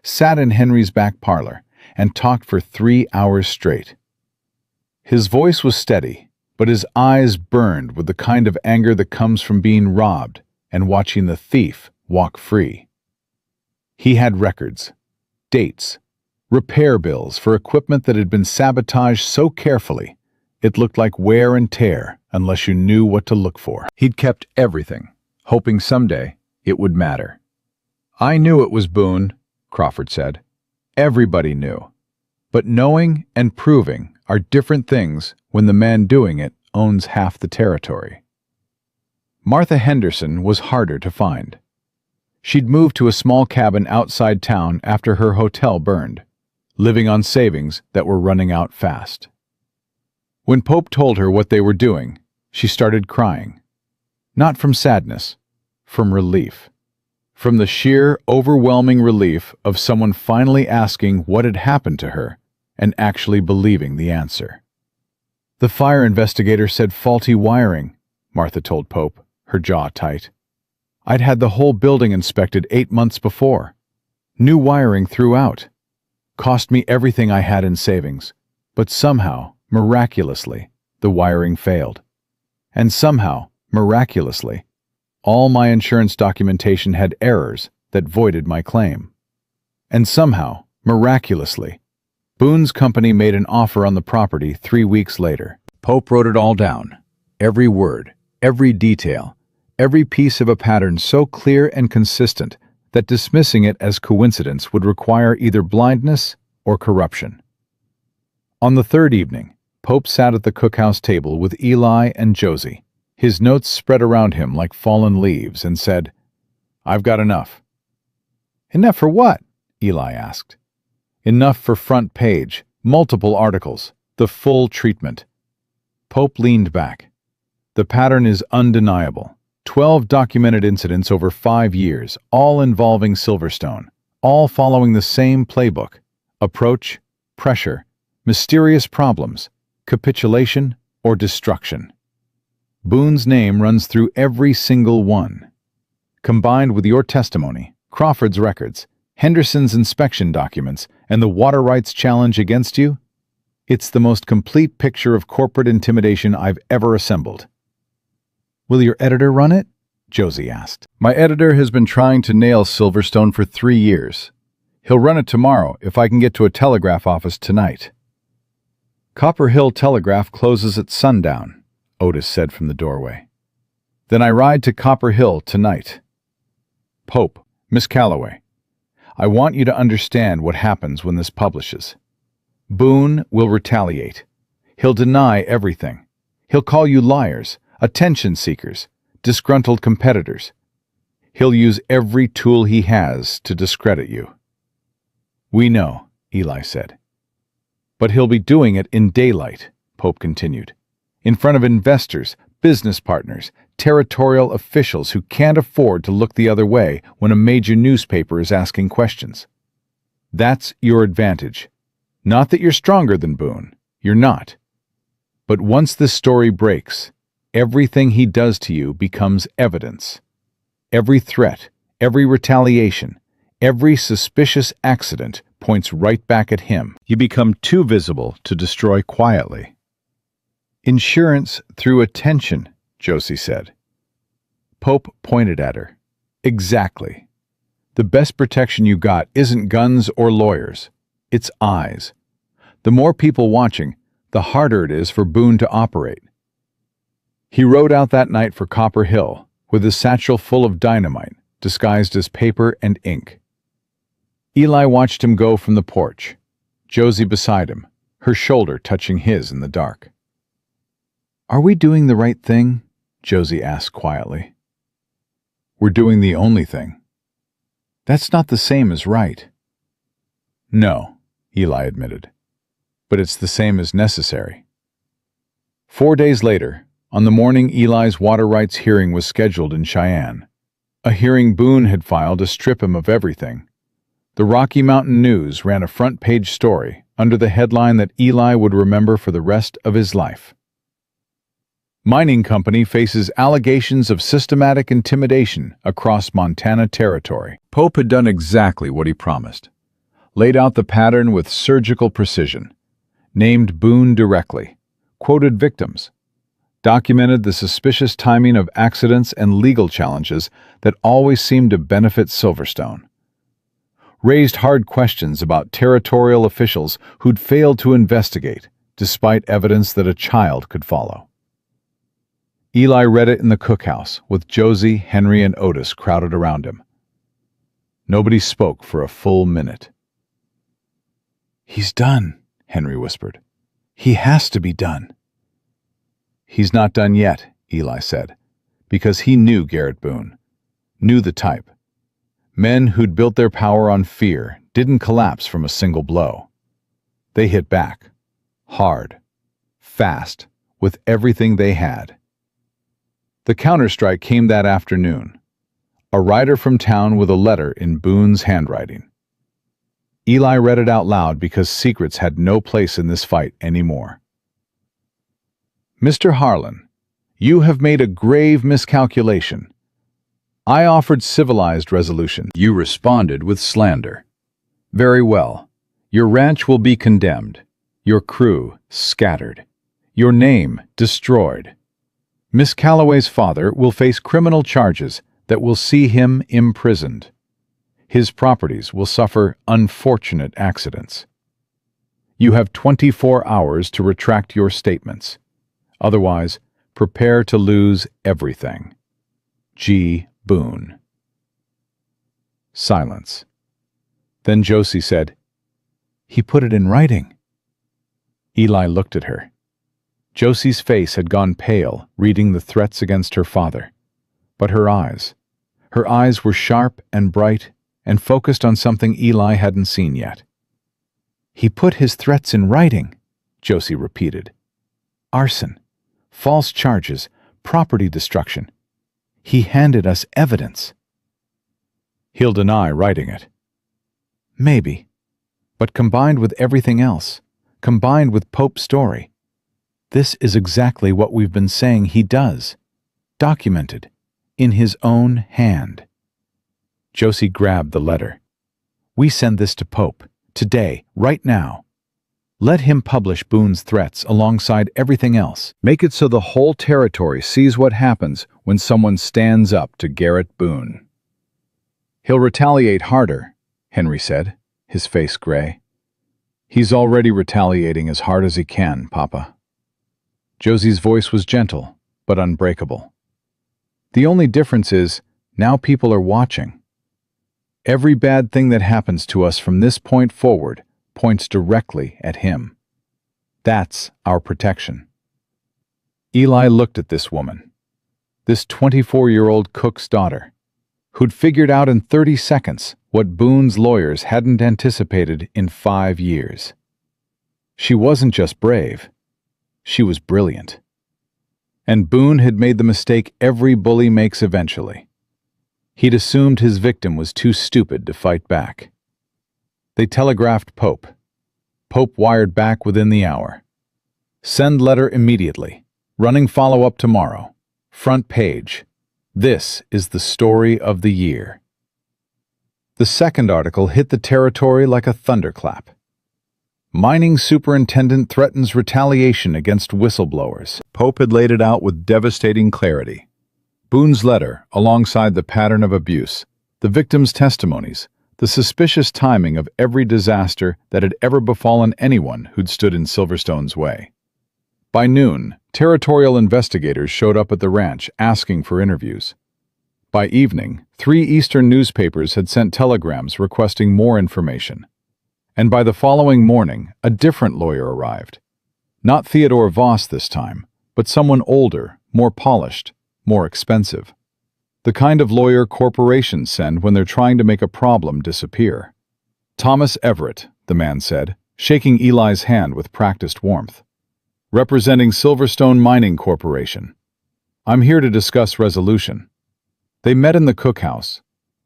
sat in Henry's back parlor and talked for 3 hours straight. His voice was steady, but his eyes burned with the kind of anger that comes from being robbed and watching the thief walk free. He had records, dates, repair bills for equipment that had been sabotaged so carefully it looked like wear and tear unless you knew what to look for. He'd kept everything, hoping someday it would matter. "I knew it was Boone," Crawford said. "Everybody knew. But knowing and proving are different things when the man doing it owns half the territory." Martha Henderson was harder to find. She'd moved to a small cabin outside town after her hotel burned, living on savings that were running out fast. When Pope told her what they were doing, she started crying. Not from sadness, from relief. From the sheer, overwhelming relief of someone finally asking what had happened to her and actually believing the answer. "The fire investigator said faulty wiring," Martha told Pope, her jaw tight. "I'd had the whole building inspected 8 months before. New wiring throughout. Cost me everything I had in savings, but somehow, miraculously, the wiring failed. And somehow, miraculously, all my insurance documentation had errors that voided my claim. And somehow, miraculously, Boone's company made an offer on the property 3 weeks later." Pope wrote it all down. Every word, every detail, every piece of a pattern so clear and consistent that dismissing it as coincidence would require either blindness or corruption. On the 3rd evening, Pope sat at the cookhouse table with Eli and Josie, his notes spread around him like fallen leaves, and said, "I've got enough." "Enough for what?" Eli asked. "Enough for front page, multiple articles, the full treatment." Pope leaned back. "The pattern is undeniable. 12 documented incidents over 5 years, all involving Silverstone, all following the same playbook: approach, pressure, mysterious problems, capitulation, or destruction. Boone's name runs through every single one. Combined with your testimony, Crawford's records, Henderson's inspection documents, and the water rights challenge against you, it's the most complete picture of corporate intimidation I've ever assembled." "Will your editor run it?" Josie asked. "My editor has been trying to nail Silverstone for 3 years. He'll run it tomorrow if I can get to a telegraph office tonight. Copper Hill Telegraph closes at sundown, Otis said from the doorway. Then I ride to Copper Hill tonight. Pope, Miss Calloway, I want you to understand what happens when this publishes. Boone will retaliate. He'll deny everything. He'll call you liars, attention seekers, disgruntled competitors. He'll use every tool he has to discredit you. We know, Eli said. But he'll be doing it in daylight, Pope continued, in front of investors, business partners, territorial officials who can't afford to look the other way when a major newspaper is asking questions. That's your advantage. Not that you're stronger than Boone. You're not. But once this story breaks, everything he does to you becomes evidence. Every threat, every retaliation, every suspicious accident points right back at him. You become too visible to destroy quietly. Insurance through attention, Josie said. Pope pointed at her. Exactly. The best protection you got isn't guns or lawyers. It's eyes. The more people watching, the harder it is for Boone to operate. He rode out that night for Copper Hill with his satchel full of dynamite, disguised as paper and ink. Eli watched him go from the porch, Josie beside him, her shoulder touching his in the dark. Are we doing the right thing? Josie asked quietly. We're doing the only thing. That's not the same as right. No, Eli admitted, but it's the same as necessary. 4 days later, on the morning Eli's water rights hearing was scheduled in Cheyenne, a hearing Boone had filed to strip him of everything, the Rocky Mountain News ran a front-page story under the headline that Eli would remember for the rest of his life. Mining company faces allegations of systematic intimidation across Montana territory. Pope had done exactly what he promised. Laid out the pattern with surgical precision. Named Boone directly. Quoted victims. Documented the suspicious timing of accidents and legal challenges that always seemed to benefit Silverstone. Raised hard questions about territorial officials who'd failed to investigate, despite evidence that a child could follow. Eli read it in the cookhouse, with Josie, Henry, and Otis crowded around him. Nobody spoke for a full minute. He's done, Henry whispered. He has to be done. He's not done yet, Eli said, because he knew Garrett Boone, knew the type. Men who'd built their power on fear didn't collapse from a single blow. They hit back, hard, fast, with everything they had. The counterstrike came that afternoon. A rider from town with a letter in Boone's handwriting. Eli read it out loud because secrets had no place in this fight anymore. Mr. Harlan, you have made a grave miscalculation. I offered civilized resolution. You responded with slander. Very well. Your ranch will be condemned. Your crew scattered. Your name destroyed. Miss Calloway's father will face criminal charges that will see him imprisoned. His properties will suffer unfortunate accidents. You have 24 hours to retract your statements. Otherwise, prepare to lose everything. G. Boone. Silence. Then Josie said, He put it in writing. Eli looked at her. Josie's face had gone pale, reading the threats against her father. But her eyes were sharp and bright and focused on something Eli hadn't seen yet. He put his threats in writing, Josie repeated. Arson, false charges, property destruction. He handed us evidence. He'll deny writing it. Maybe. But combined with everything else, combined with Pope's story, this is exactly what we've been saying he does. Documented. In his own hand. Josie grabbed the letter. We send this to Pope. Today. Right now. Let him publish Boone's threats alongside everything else. Make it so the whole territory sees what happens when someone stands up to Garrett Boone. He'll retaliate harder, Henry said. his face gray. "He's already retaliating as hard as he can, Papa." Josie's voice was gentle, but unbreakable. "The only difference is, now people are watching. Every bad thing that happens to us from this point forward points directly at him. That's our protection." Eli looked at this woman, this 24-year-old cook's daughter, who'd figured out in 30 seconds what Boone's lawyers hadn't anticipated in 5 years. She wasn't just brave, she was brilliant. And Boone had made the mistake every bully makes eventually. He'd assumed his victim was too stupid to fight back. They telegraphed Pope. Pope wired back within the hour. "Send letter immediately. Running follow-up tomorrow. Front page. This is the story of the year." The second article hit the territory like a thunderclap. "Mining superintendent threatens retaliation against whistleblowers." Pope had laid it out with devastating clarity. Boone's letter, alongside the pattern of abuse, the victims' testimonies, the suspicious timing of every disaster that had ever befallen anyone who'd stood in Silverstone's way. By noon, territorial investigators showed up at the ranch asking for interviews. By evening, 3 Eastern newspapers had sent telegrams requesting more information. And by the following morning, a different lawyer arrived. Not Theodore Voss this time, but someone older, more polished, more expensive. The kind of lawyer corporations send when they're trying to make a problem disappear. "Thomas Everett," the man said, shaking Eli's hand with practiced warmth. "Representing Silverstone Mining Corporation. I'm here to discuss resolution." They met in the cookhouse.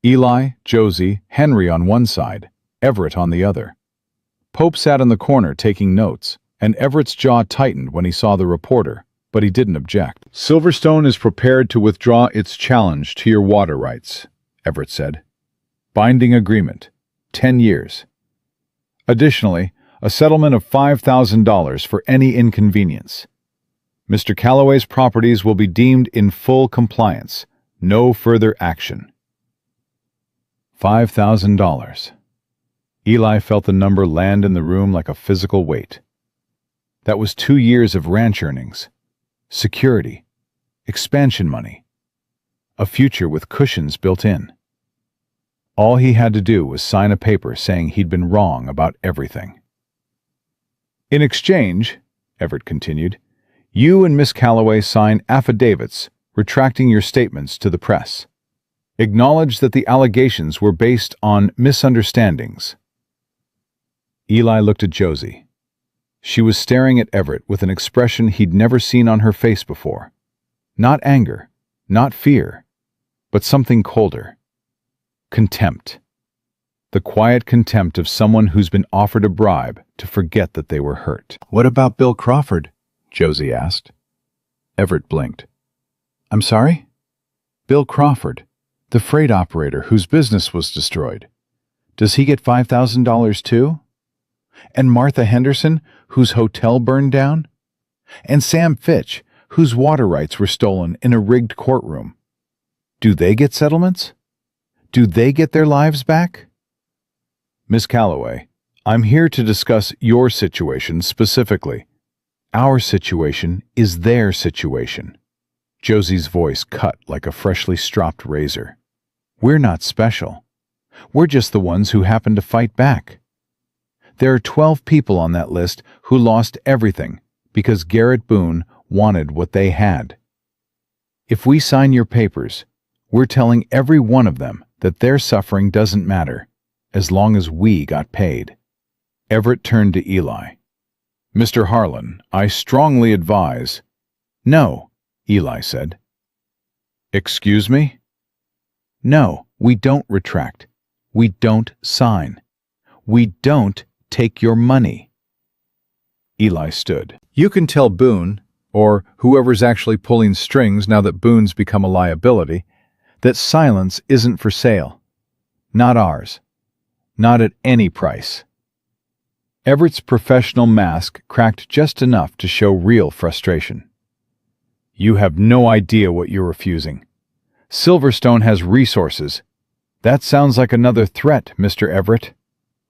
Eli, Josie, Henry on one side, Everett on the other. Pope sat in the corner taking notes, and Everett's jaw tightened when he saw the reporter, but he didn't object. "Silverstone is prepared to withdraw its challenge to your water rights," Everett said. "Binding agreement, 10 years. Additionally, a settlement of $5,000 for any inconvenience. Mr. Calloway's properties will be deemed in full compliance. No further action." $5,000. Eli felt the number land in the room like a physical weight. That was 2 years of ranch earnings, security, expansion money, a future with cushions built in. All he had to do was sign a paper saying he'd been wrong about everything. "In exchange," Everett continued, "you and Miss Calloway sign affidavits retracting your statements to the press. Acknowledge that the allegations were based on misunderstandings." Eli looked at Josie. She was staring at Everett with an expression he'd never seen on her face before. Not anger, not fear, but something colder. Contempt. The quiet contempt of someone who's been offered a bribe to forget that they were hurt. "What about Bill Crawford?" Josie asked. Everett blinked. "I'm sorry?" "Bill Crawford, the freight operator whose business was destroyed. Does he get $5,000 too? And Martha Henderson, whose hotel burned down? And Sam Fitch, whose water rights were stolen in a rigged courtroom. Do they get settlements? Do they get their lives back?" "Miss Calloway, I'm here to discuss your situation specifically. Our situation is their situation." Josie's voice cut like a freshly stropped razor. "We're not special. We're just the ones who happen to fight back. There are 12 people on that list who lost everything because Garrett Boone wanted what they had. If we sign your papers, we're telling every one of them that their suffering doesn't matter, as long as we got paid." Everett turned to Eli. "Mr. Harlan, I strongly advise—" "No," Eli said. "Excuse me?" "No, we don't retract. We don't sign. We don't take your money." Eli stood. "You can tell Boone, or whoever's actually pulling strings now that Boone's become a liability, that silence isn't for sale. Not ours. Not at any price." Everett's professional mask cracked just enough to show real frustration. "You have no idea what you're refusing. Silverstone has resources. That sounds like another threat, Mr. Everett."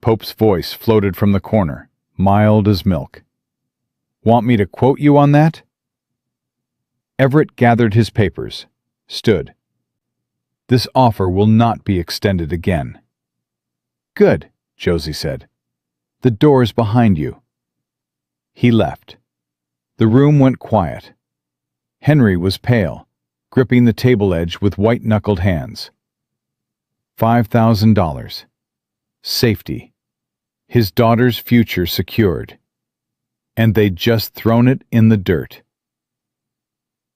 Pope's voice floated from the corner, mild as milk. "Want me to quote you on that?" Everett gathered his papers, stood. "This offer will not be extended again." "Good," Josie said. "The door's behind you." He left. The room went quiet. Henry was pale, gripping the table edge with white-knuckled hands. $5,000. Safety. His daughter's future secured. And they'd just thrown it in the dirt.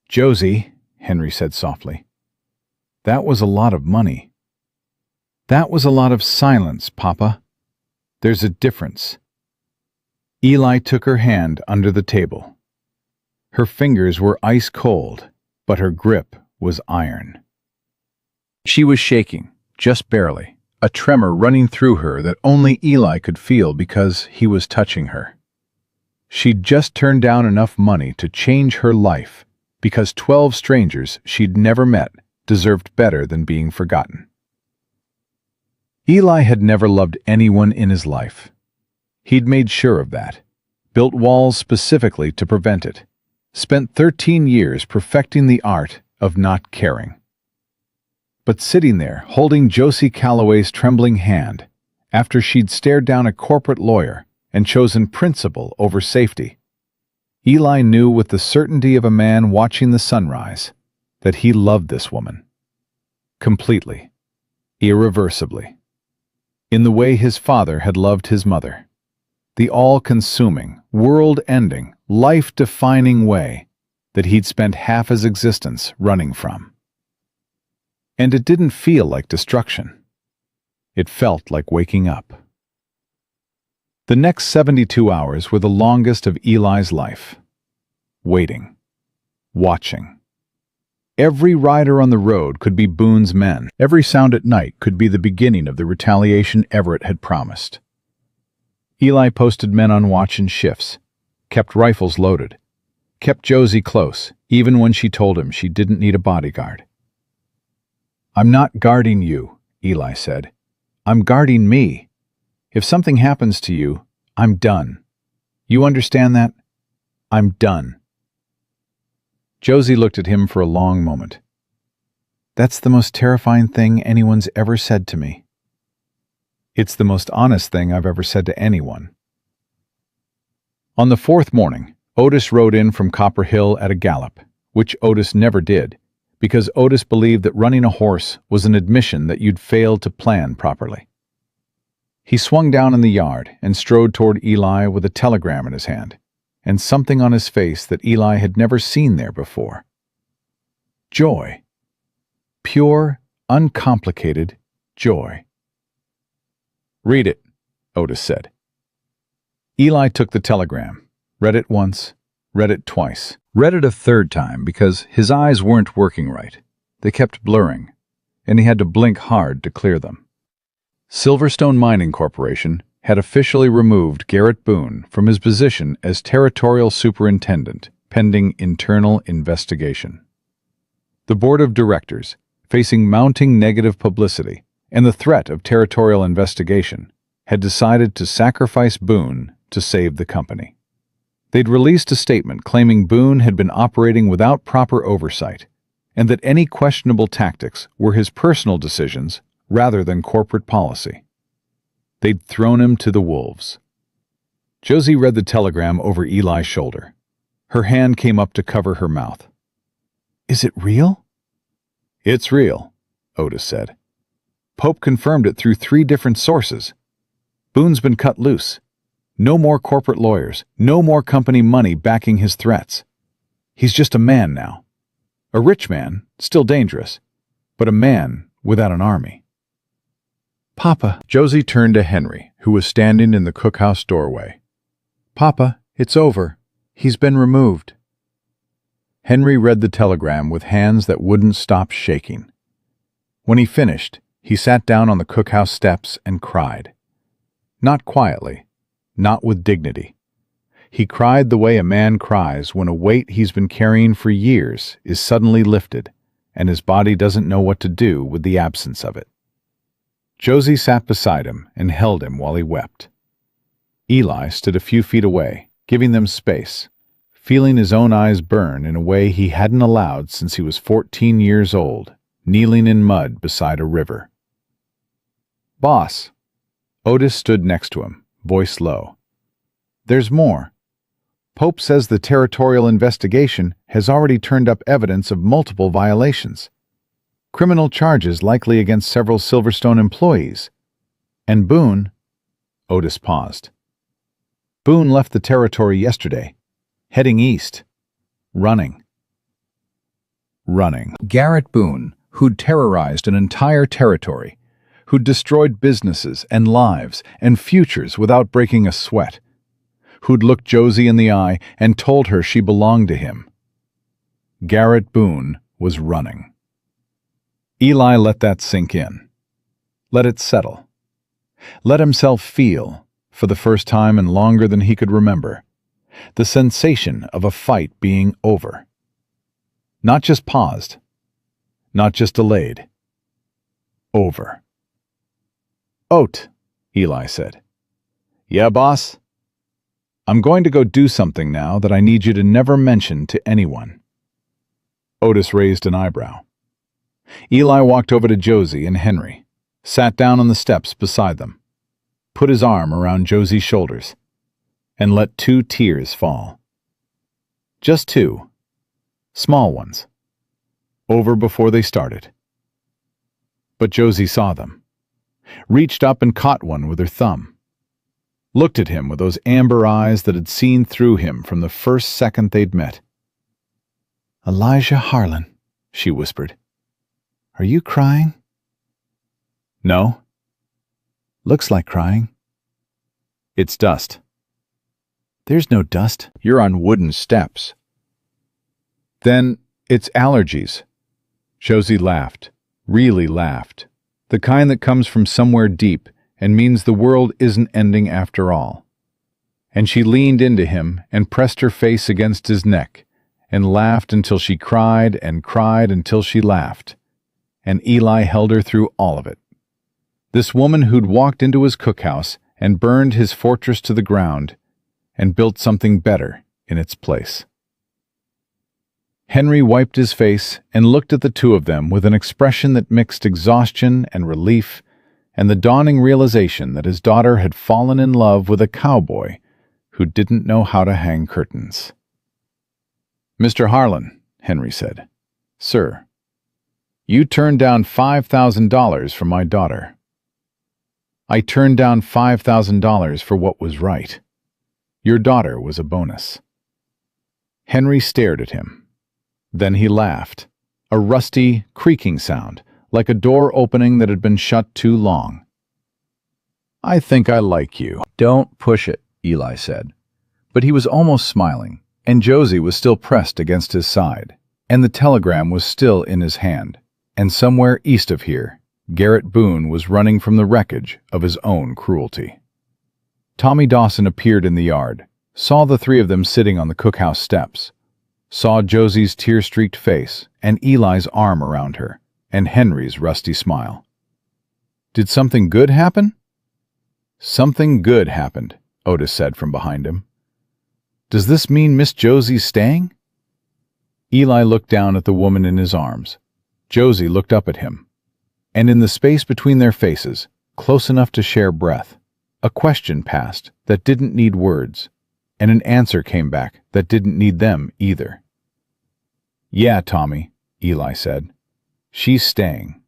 "Josie," Henry said softly, "that was a lot of money." "That was a lot of silence, Papa. There's a difference." Eli took her hand under the table. Her fingers were ice cold, but her grip was iron. She was shaking, just barely, a tremor running through her that only Eli could feel because he was touching her. She'd just turned down enough money to change her life because 12 strangers she'd never met deserved better than being forgotten. Eli had never loved anyone in his life. He'd made sure of that, built walls specifically to prevent it, spent 13 years perfecting the art of not caring. But sitting there, holding Josie Calloway's trembling hand, after she'd stared down a corporate lawyer and chosen principle over safety, Eli knew with the certainty of a man watching the sunrise that he loved this woman. Completely, irreversibly, in the way his father had loved his mother. The all-consuming, world-ending, life-defining way that he'd spent half his existence running from. And it didn't feel like destruction. It felt like waking up. The next 72 hours were the longest of Eli's life. Waiting. Watching. Every rider on the road could be Boone's men. Every sound at night could be the beginning of the retaliation Everett had promised. Eli posted men on watch in shifts, kept rifles loaded, kept Josie close, even when she told him she didn't need a bodyguard. "I'm not guarding you," Eli said. "I'm guarding me. If something happens to you, I'm done. You understand that? I'm done." Josie looked at him for a long moment. "That's the most terrifying thing anyone's ever said to me." "It's the most honest thing I've ever said to anyone." On the 4th morning, Otis rode in from Copper Hill at a gallop, which Otis never did, because Otis believed that running a horse was an admission that you'd failed to plan properly. He swung down in the yard and strode toward Eli with a telegram in his hand, and something on his face that Eli had never seen there before. Joy. Pure, uncomplicated joy. "Read it," Otis said. Eli took the telegram, read it once, read it twice, read it a third time because his eyes weren't working right. They kept blurring, and he had to blink hard to clear them. Silverstone Mining Corporation had officially removed Garrett Boone from his position as Territorial Superintendent, pending internal investigation. The Board of Directors, facing mounting negative publicity and the threat of territorial investigation, had decided to sacrifice Boone to save the company. They'd released a statement claiming Boone had been operating without proper oversight, and that any questionable tactics were his personal decisions rather than corporate policy. They'd thrown him to the wolves. Josie read the telegram over Eli's shoulder. Her hand came up to cover her mouth. "Is it real?" "It's real," Otis said. "Pope confirmed it through 3 different sources. Boone's been cut loose. No more corporate lawyers, no more company money backing his threats. He's just a man now. A rich man, still dangerous, but a man without an army." "Papa," Josie turned to Henry, who was standing in the cookhouse doorway. "Papa, it's over. He's been removed." Henry read the telegram with hands that wouldn't stop shaking. When he finished, he sat down on the cookhouse steps and cried. Not quietly, not with dignity. He cried the way a man cries when a weight he's been carrying for years is suddenly lifted, and his body doesn't know what to do with the absence of it. Josie sat beside him and held him while he wept. Eli stood a few feet away, giving them space, feeling his own eyes burn in a way he hadn't allowed since he was 14 years old, kneeling in mud beside a river. "Boss." Otis stood next to him, voice low. "There's more. Pope says the territorial investigation has already turned up evidence of multiple violations. Criminal charges likely against several Silverstone employees. And Boone—" Otis paused. "Boone left the territory yesterday, heading east. Running." Running. Garrett Boone, who'd terrorized an entire territory, who'd destroyed businesses and lives and futures without breaking a sweat, who'd looked Josie in the eye and told her she belonged to him. Garrett Boone was running. Eli let that sink in. Let it settle. Let himself feel, for the first time in longer than he could remember, the sensation of a fight being over. Not just paused. Not just delayed. Over. "Oat," Eli said. "Yeah, boss?" "I'm going to go do something now that I need you to never mention to anyone." Otis raised an eyebrow. Eli walked over to Josie and Henry, sat down on the steps beside them, put his arm around Josie's shoulders, and let 2 tears fall. Just 2. Small ones. Over before they started. But Josie saw them, reached up and caught one with her thumb, looked at him with those amber eyes that had seen through him from the first second they'd met. "Elijah Harlan," she whispered. "Are you crying?" "No." "Looks like crying." "It's dust." "There's no dust. You're on wooden steps." "Then it's allergies." Josie laughed, really laughed, the kind that comes from somewhere deep and means the world isn't ending after all. And she leaned into him and pressed her face against his neck and laughed until she cried and cried until she laughed. And Eli held her through all of it. This woman who'd walked into his cookhouse and burned his fortress to the ground and built something better in its place. Henry wiped his face and looked at the two of them with an expression that mixed exhaustion and relief and the dawning realization that his daughter had fallen in love with a cowboy who didn't know how to hang curtains. "Mr. Harlan," Henry said. "Sir, you turned down $5,000 from my daughter." "I turned down $5,000 for what was right. Your daughter was a bonus." Henry stared at him. Then he laughed, a rusty, creaking sound, like a door opening that had been shut too long. "I think I like you." "Don't push it," Eli said. But he was almost smiling, and Josie was still pressed against his side, and the telegram was still in his hand, and somewhere east of here, Garrett Boone was running from the wreckage of his own cruelty. Tommy Dawson appeared in the yard, saw the 3 of them sitting on the cookhouse steps, saw Josie's tear-streaked face and Eli's arm around her, and Henry's rusty smile. "Did something good happen?" "Something good happened," Otis said from behind him. "Does this mean Miss Josie's staying?" Eli looked down at the woman in his arms. Josie looked up at him. And in the space between their faces, close enough to share breath, a question passed that didn't need words, and an answer came back that didn't need them either. "Yeah, Tommy," Eli said. "She's staying."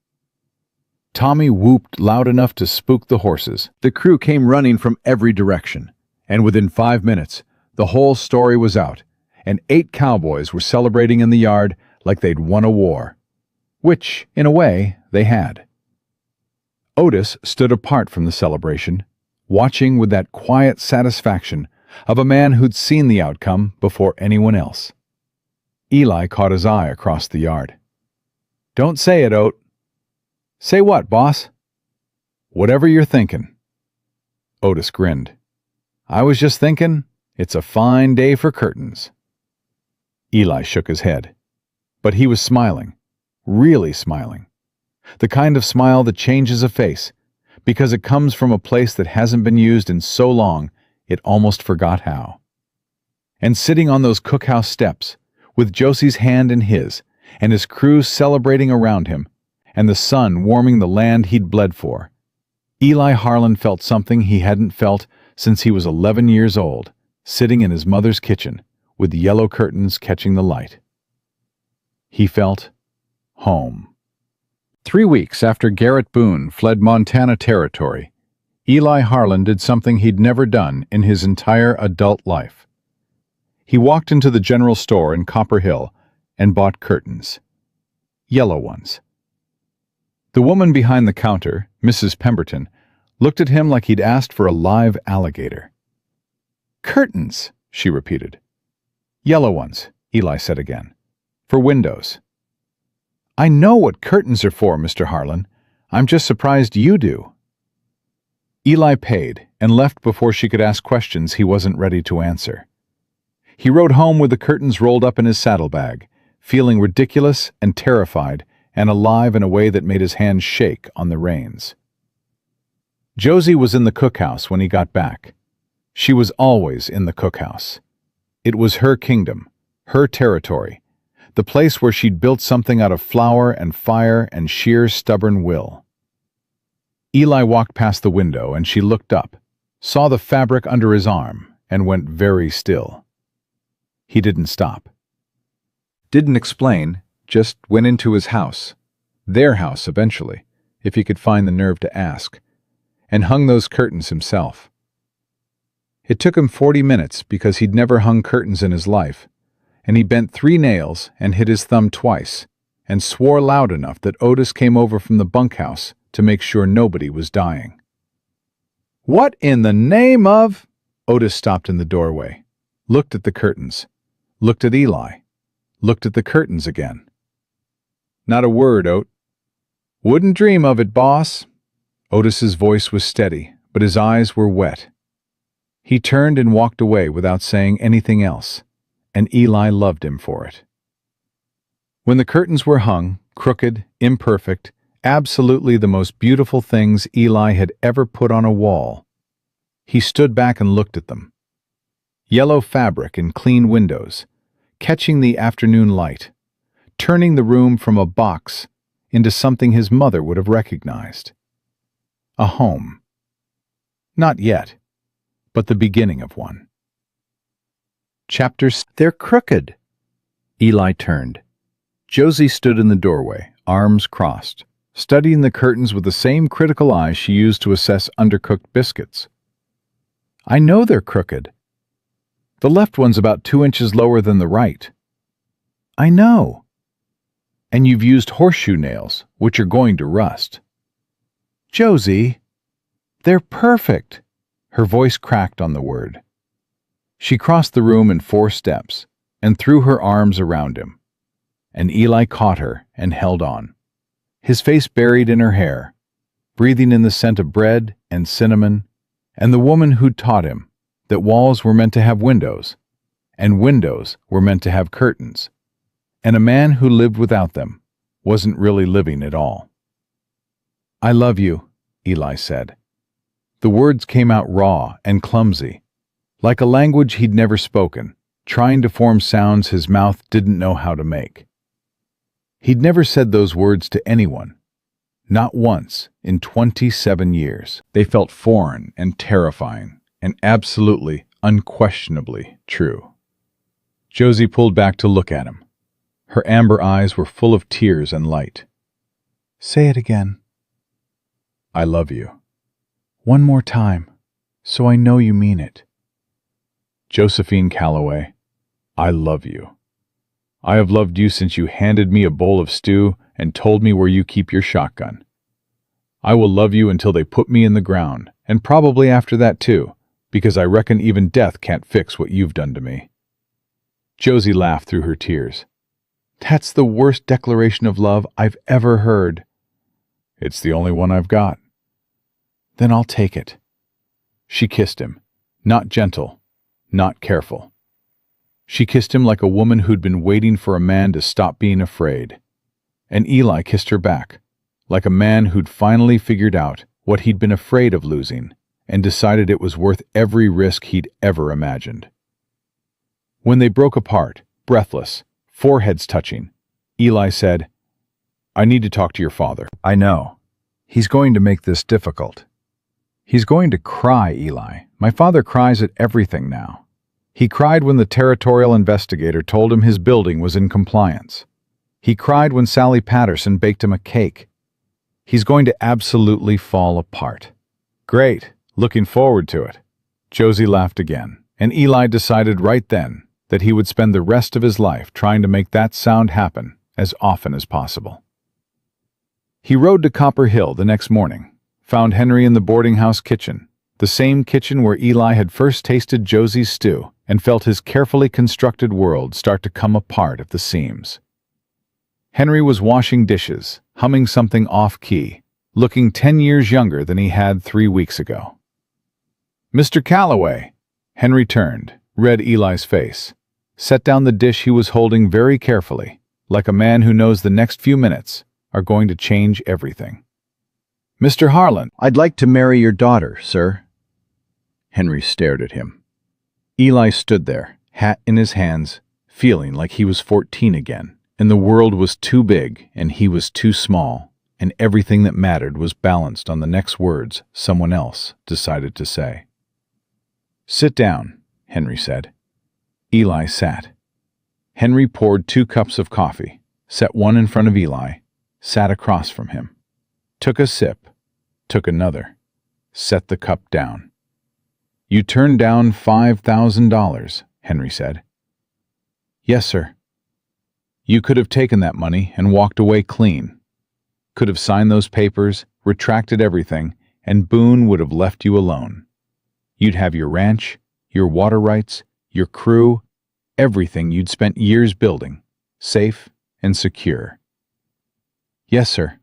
Tommy whooped loud enough to spook the horses. The crew came running from every direction, and within 5 minutes, the whole story was out, and 8 cowboys were celebrating in the yard like they'd won a war. Which, in a way, they had. Otis stood apart from the celebration, watching with that quiet satisfaction of a man who'd seen the outcome before anyone else. Eli caught his eye across the yard. "Don't say it, Ot." "Say what, boss?" "Whatever you're thinking." Otis grinned. "I was just thinking, it's a fine day for curtains." Eli shook his head. But he was smiling. Really smiling. The kind of smile that changes a face, because it comes from a place that hasn't been used in so long it almost forgot how. And sitting on those cookhouse steps, with Josie's hand in his, and his crew celebrating around him, and the sun warming the land he'd bled for, Eli Harlan felt something he hadn't felt since he was 11 years old, sitting in his mother's kitchen, with yellow curtains catching the light. He felt home. 3 weeks after Garrett Boone fled Montana Territory, Eli Harlan did something he'd never done in his entire adult life. He walked into the general store in Copper Hill and bought curtains. Yellow ones. The woman behind the counter, Mrs. Pemberton, looked at him like he'd asked for a live alligator. "Curtains," she repeated. "Yellow ones," Eli said again. "For windows." "I know what curtains are for, Mr. Harlan. I'm just surprised you do." Eli paid and left before she could ask questions he wasn't ready to answer. He rode home with the curtains rolled up in his saddlebag, feeling ridiculous and terrified and alive in a way that made his hands shake on the reins. Josie was in the cookhouse when he got back. She was always in the cookhouse. It was her kingdom, her territory, the place where she'd built something out of flour and fire and sheer stubborn will. Eli walked past the window and she looked up, saw the fabric under his arm, and went very still. He didn't stop. Didn't explain, just went into his house, their house eventually, if he could find the nerve to ask, and hung those curtains himself. It took him 40 minutes because he'd never hung curtains in his life, and he bent 3 nails and hit his thumb twice, and swore loud enough that Otis came over from the bunkhouse to make sure nobody was dying. "What in the name of—" Otis stopped in the doorway, looked at the curtains, looked at Eli, looked at the curtains again. "Not a word, Ot." "Wouldn't dream of it, boss." Otis's voice was steady, but his eyes were wet. He turned and walked away without saying anything else, and Eli loved him for it. When the curtains were hung, crooked, imperfect, absolutely the most beautiful things Eli had ever put on a wall, he stood back and looked at them. Yellow fabric and clean windows, catching the afternoon light, turning the room from a box into something his mother would have recognized. A home. Not yet, but the beginning of one. They're crooked. Eli turned. Josie stood in the doorway, arms crossed, studying the curtains with the same critical eyes she used to assess undercooked biscuits. "I know they're crooked. The left one's about 2 inches lower than the right." "I know. And you've used horseshoe nails, which are going to rust." "Josie, they're perfect." Her voice cracked on the word. She crossed the room in 4 steps and threw her arms around him, and Eli caught her and held on, his face buried in her hair, breathing in the scent of bread and cinnamon, and the woman who'd taught him that walls were meant to have windows, and windows were meant to have curtains, and a man who lived without them wasn't really living at all. "I love you," Eli said. The words came out raw and clumsy, like a language he'd never spoken, trying to form sounds his mouth didn't know how to make. He'd never said those words to anyone, not once in 27 years. They felt foreign and terrifying, and absolutely, unquestionably true. Josie pulled back to look at him. Her amber eyes were full of tears and light. "Say it again." "I love you." "One more time, so I know you mean it." "Josephine Calloway, I love you. I have loved you since you handed me a bowl of stew and told me where you keep your shotgun. I will love you until they put me in the ground, and probably after that too, because I reckon even death can't fix what you've done to me." Josie laughed through her tears. "That's the worst declaration of love I've ever heard." "It's the only one I've got." "Then I'll take it." She kissed him, not gentle, not careful. She kissed him like a woman who'd been waiting for a man to stop being afraid. And Eli kissed her back, like a man who'd finally figured out what he'd been afraid of losing, and decided it was worth every risk he'd ever imagined. When they broke apart, breathless, foreheads touching, Eli said, "I need to talk to your father." I know. He's going to make this difficult. He's going to cry, Eli. My father cries at everything now. He cried when the territorial investigator told him his building was in compliance. He cried when Sally Patterson baked him a cake. He's going to absolutely fall apart. Great. Looking forward to it. Josie laughed again, and Eli decided right then that he would spend the rest of his life trying to make that sound happen as often as possible. He rode to Copper Hill the next morning, found Henry in the boarding house kitchen, the same kitchen where Eli had first tasted Josie's stew and felt his carefully constructed world start to come apart at the seams. Henry was washing dishes, humming something off-key, looking 10 years younger than he had 3 weeks ago. "Mr. Calloway!" Henry turned, read Eli's face, set down the dish he was holding very carefully, like a man who knows the next few minutes are going to change everything. "Mr. Harlan." "I'd like to marry your daughter, sir." Henry stared at him. Eli stood there, hat in his hands, feeling like he was 14 again, and the world was too big and he was too small, and everything that mattered was balanced on the next words someone else decided to say. "Sit down," Henry said. Eli sat. Henry poured 2 cups of coffee, set one in front of Eli, sat across from him, took a sip, took another, set the cup down. "You turned down $5,000, Henry said. "Yes, sir." "You could have taken that money and walked away clean. Could have signed those papers, retracted everything, and Boone would have left you alone. You'd have your ranch, your water rights, your crew, everything you'd spent years building, safe and secure." "Yes, sir."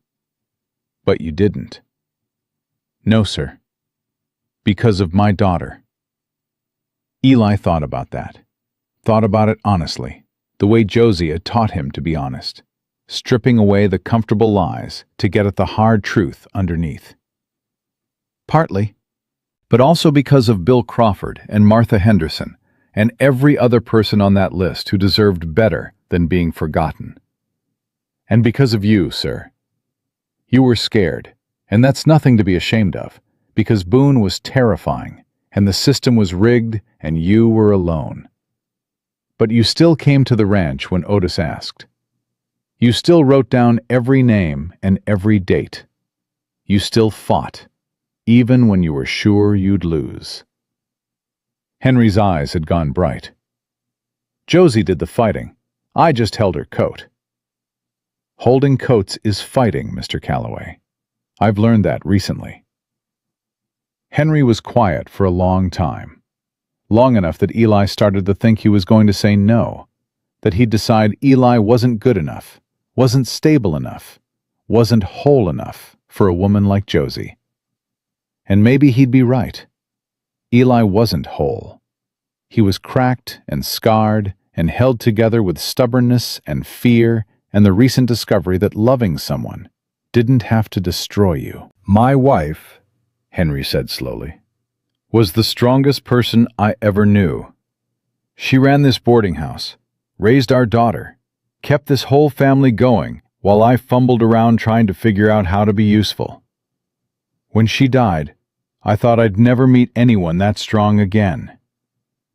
"But you didn't." "No, sir. Because of my daughter." Eli thought about that. Thought about it honestly, the way Josie had taught him to be honest, stripping away the comfortable lies to get at the hard truth underneath. Partly, but also because of Bill Crawford and Martha Henderson and every other person on that list who deserved better than being forgotten. And because of you, sir. You were scared, and that's nothing to be ashamed of, because Boone was terrifying, and the system was rigged, and you were alone. But you still came to the ranch when Otis asked. You still wrote down every name and every date. You still fought, even when you were sure you'd lose. Henry's eyes had gone bright. Josie did the fighting. I just held her coat. Holding coats is fighting, Mr. Calloway. I've learned that recently. Henry was quiet for a long time. Long enough that Eli started to think he was going to say no, that he'd decide Eli wasn't good enough, wasn't stable enough, wasn't whole enough for a woman like Josie. And maybe he'd be right. Eli wasn't whole. He was cracked and scarred and held together with stubbornness and fear and the recent discovery that loving someone didn't have to destroy you. My wife, Henry said slowly, was the strongest person I ever knew. She ran this boarding house, raised our daughter, kept this whole family going while I fumbled around trying to figure out how to be useful. When she died, I thought I'd never meet anyone that strong again.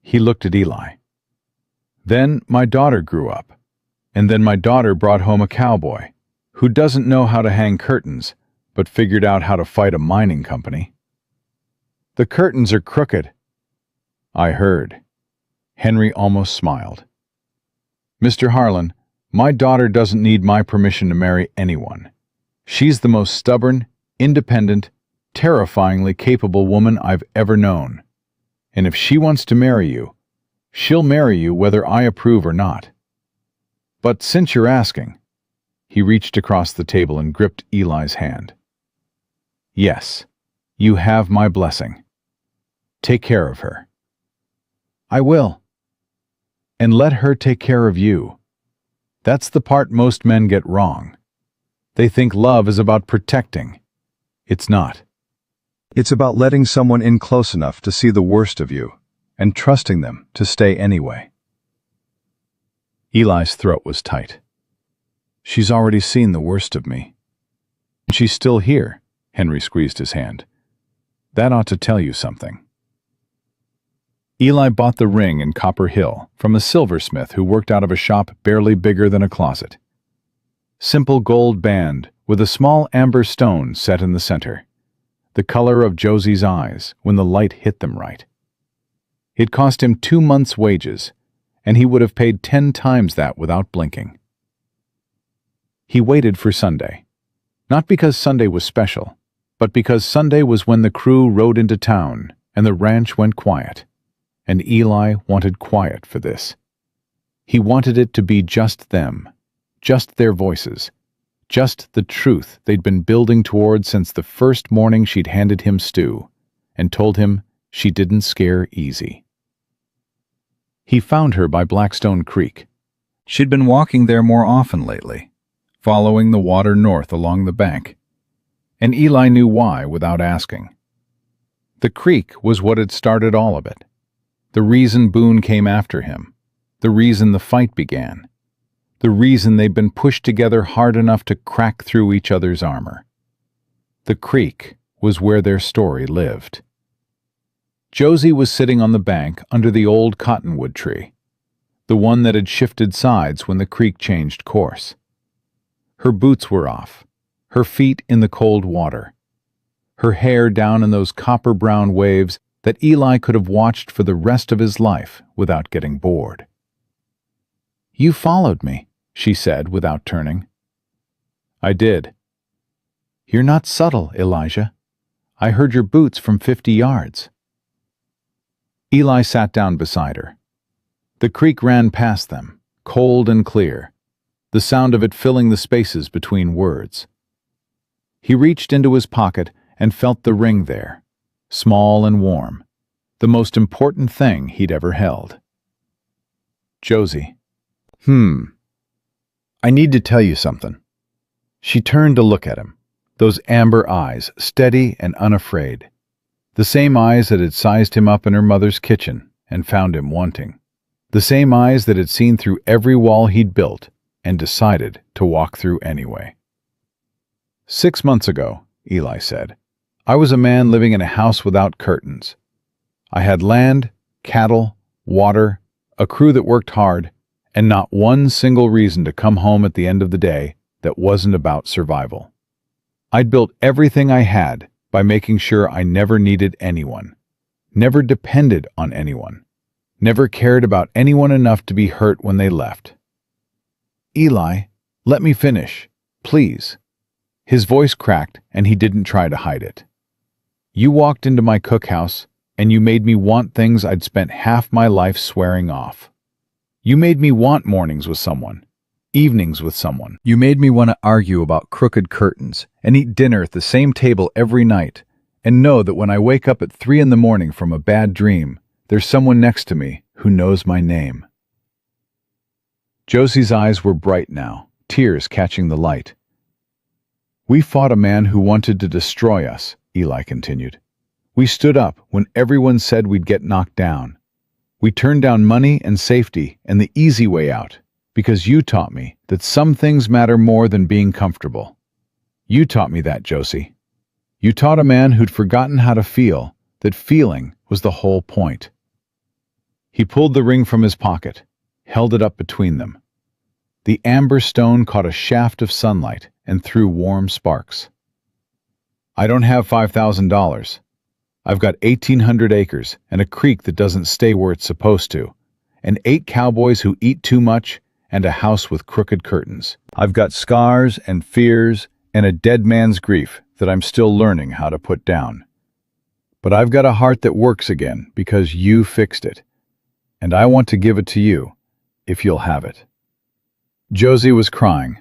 He looked at Eli. Then my daughter grew up, and then my daughter brought home a cowboy who doesn't know how to hang curtains, but figured out how to fight a mining company. The curtains are crooked. I heard. Henry almost smiled. Mr. Harlan, my daughter doesn't need my permission to marry anyone. She's the most stubborn, independent, terrifyingly capable woman I've ever known. And if she wants to marry you, she'll marry you whether I approve or not. But since you're asking, he reached across the table and gripped Eli's hand. Yes, you have my blessing. Take care of her. I will. And let her take care of you. That's the part most men get wrong. They think love is about protecting. It's not. It's about letting someone in close enough to see the worst of you and trusting them to stay anyway. Eli's throat was tight. She's already seen the worst of me. She's still here. Henry squeezed his hand. That ought to tell you something. Eli bought the ring in Copper Hill from a silversmith who worked out of a shop barely bigger than a closet. Simple gold band with a small amber stone set in the center, the color of Josie's eyes when the light hit them right. It cost him 2 months' wages, and he would have paid 10 times that without blinking. He waited for Sunday, not because Sunday was special, but because Sunday was when the crew rode into town and the ranch went quiet, and Eli wanted quiet for this. He wanted it to be just them, just their voices, just the truth they'd been building toward since the first morning she'd handed him stew and told him she didn't scare easy. He found her by Blackstone Creek. She'd been walking there more often lately, following the water north along the bank, and Eli knew why without asking. The creek was what had started all of it, the reason Boone came after him, the reason the fight began, the reason they'd been pushed together hard enough to crack through each other's armor. The creek was where their story lived. Josie was sitting on the bank under the old cottonwood tree, the one that had shifted sides when the creek changed course. Her boots were off, her feet in the cold water, her hair down in those copper-brown waves that Eli could have watched for the rest of his life without getting bored. "You followed me," she said without turning. "I did." "You're not subtle, Elijah. I heard your boots from 50 yards. Eli sat down beside her. The creek ran past them, cold and clear, the sound of it filling the spaces between words. He reached into his pocket and felt the ring there, small and warm, the most important thing he'd ever held. "Josie. I need to tell you something." She turned to look at him, those amber eyes, steady and unafraid, the same eyes that had sized him up in her mother's kitchen and found him wanting, the same eyes that had seen through every wall he'd built and decided to walk through anyway. "6 months ago," Eli said, "I was a man living in a house without curtains. I had land, cattle, water, a crew that worked hard, and not one single reason to come home at the end of the day that wasn't about survival. I'd built everything I had by making sure I never needed anyone, never depended on anyone, never cared about anyone enough to be hurt when they left." "Eli, let me finish, please." His voice cracked, and he didn't try to hide it. "You walked into my cookhouse, and you made me want things I'd spent half my life swearing off. You made me want mornings with someone, evenings with someone. You made me want to argue about crooked curtains and eat dinner at the same table every night and know that when I wake up at 3 in the morning from a bad dream, there's someone next to me who knows my name." Josie's eyes were bright now, tears catching the light. "We fought a man who wanted to destroy us," Eli continued. "We stood up when everyone said we'd get knocked down. We turned down money and safety and the easy way out because you taught me that some things matter more than being comfortable. You taught me that, Josie. You taught a man who'd forgotten how to feel that feeling was the whole point." He pulled the ring from his pocket, held it up between them. The amber stone caught a shaft of sunlight and threw warm sparks. "I don't have $5,000. I've got 1,800 acres and a creek that doesn't stay where it's supposed to, and 8 cowboys who eat too much, and a house with crooked curtains. I've got scars and fears and a dead man's grief that I'm still learning how to put down. But I've got a heart that works again because you fixed it, and I want to give it to you, if you'll have it." Josie was crying,